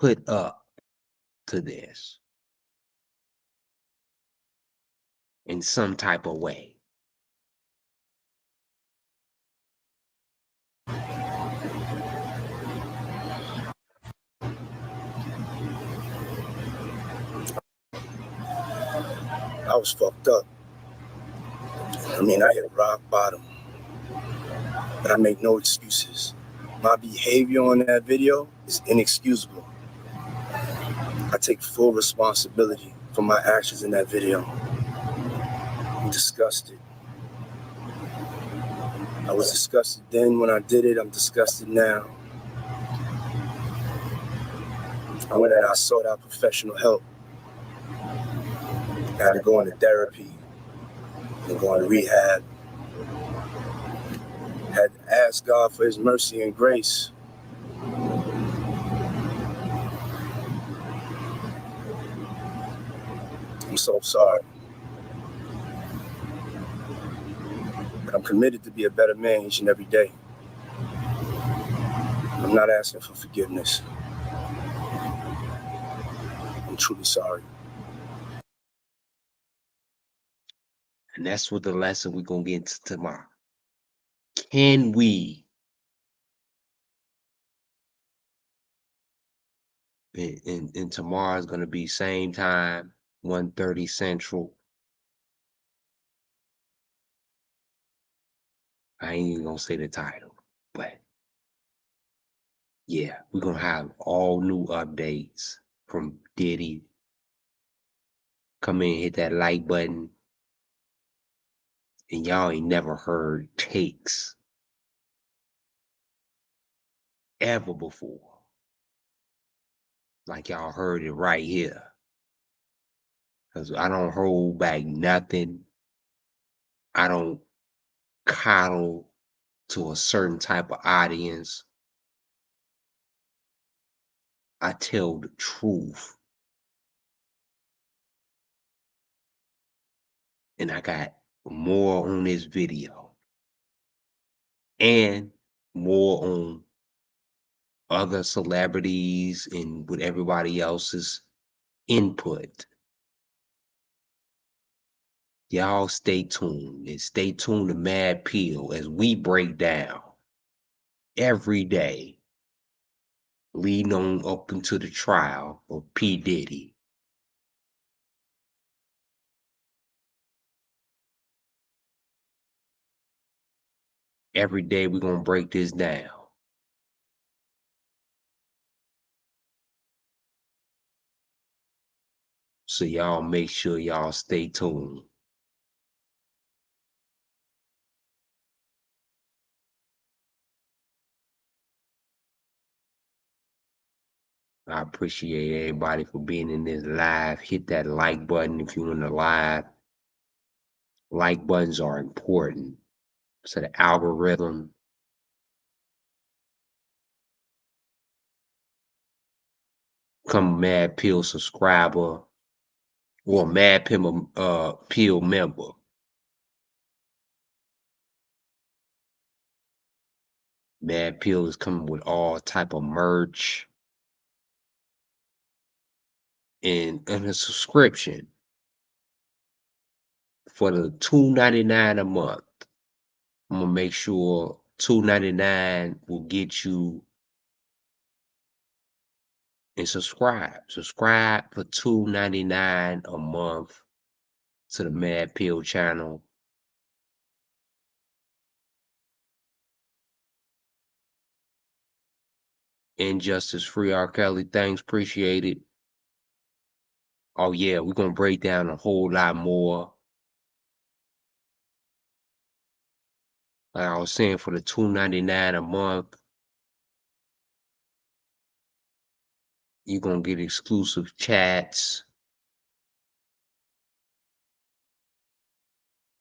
put up to this in some type of way? I was fucked up. I mean, I hit rock bottom, but I make no excuses. My behavior on that video is inexcusable. I take full responsibility for my actions in that video. I'm disgusted. I was disgusted then when I did it. I'm disgusted now. I went and I sought out professional help. I had to go into therapy and go into rehab. Had to ask God for his mercy and grace. I'm so sorry. But I'm committed to be a better man each and every day. I'm not asking for forgiveness. I'm truly sorry. And that's what the lesson we're going to get into tomorrow. Can we, and tomorrow is going to be same time, 1:30 Central. I ain't even going to say the title, but yeah, we're going to have all new updates from Diddy. Come in, hit that like button. And y'all ain't never heard takes ever before. Like y'all heard it right here. Because I don't hold back nothing. I don't coddle to a certain type of audience. I tell the truth. And I got more on this video. And more on other celebrities and with everybody else's input. Y'all stay tuned and stay tuned to Mad Peel as we break down every day leading on up into the trial of P. Diddy. Every day we're going to break this down. So y'all make sure y'all stay tuned. I appreciate everybody for being in this live. Hit that like button if you're in the live. Like buttons are important. So the algorithm become Mad Peel subscriber or Mad Peel member. Mad Peel is coming with all type of merch and a subscription for the $2.99 a month. I'm gonna make sure $2.99 will get you and subscribe. Subscribe for $2.99 a month to the Mad Peel channel. Injustice Free R. Kelly, thanks, appreciate it. Oh yeah, we're gonna break down a whole lot more. Like I was saying, for the $2.99 a month, you're gonna get exclusive chats.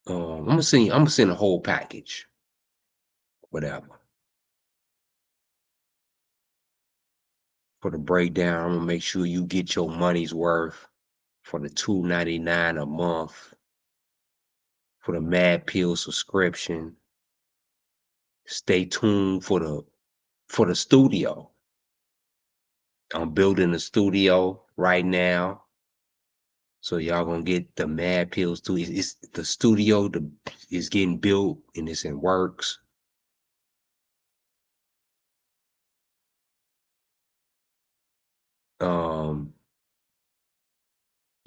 I'm gonna send a whole package. Whatever. For the breakdown, I'm gonna make sure you get your money's worth for the $2.99 a month for the Mad Peel subscription. Stay tuned for the studio. I'm building a studio right now. So y'all gonna get the Mad Peel studio. It's the studio is getting built and it's in works.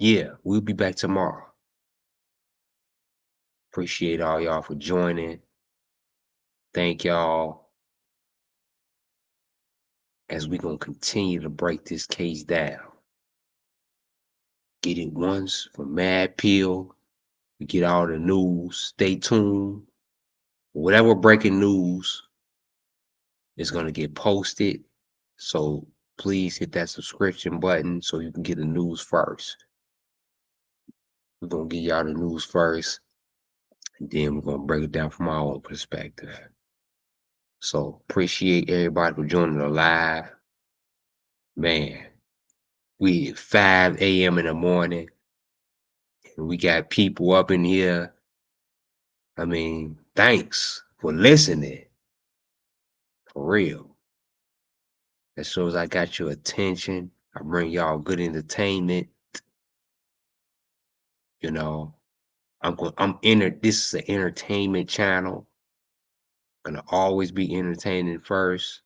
Yeah, we'll be back tomorrow. Appreciate all y'all for joining. Thank y'all. As we're going to continue to break this case down. Get it once for Mad Pill. We get all the news. Stay tuned. Whatever breaking news is going to get posted. So please hit that subscription button so you can get the news first. We're going to give y'all the news first. And then we're going to break it down from our own perspective. So appreciate everybody for joining the live. Man, we at 5 a.m. in the morning. And we got people up in here. I mean, thanks for listening. For real. As soon as I got your attention, I bring y'all good entertainment. You know, this is an entertainment channel. Gonna always be entertaining first.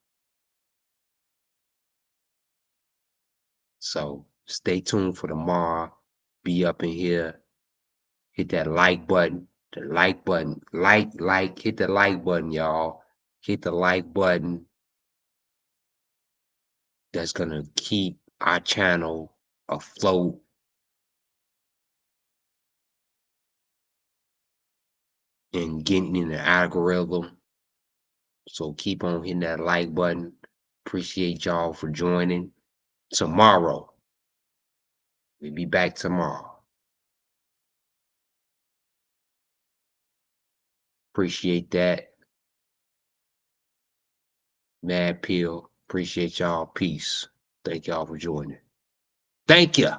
So stay tuned for tomorrow. Be up in here. Hit that like button. The like button. Hit the like button, y'all. Hit the like button. That's gonna keep our channel afloat. And getting in the algorithm. So keep on hitting that like button. Appreciate y'all for joining. Tomorrow. We'll be back tomorrow. Appreciate that. Mad Pill. Appreciate y'all. Peace. Thank y'all for joining. Thank you.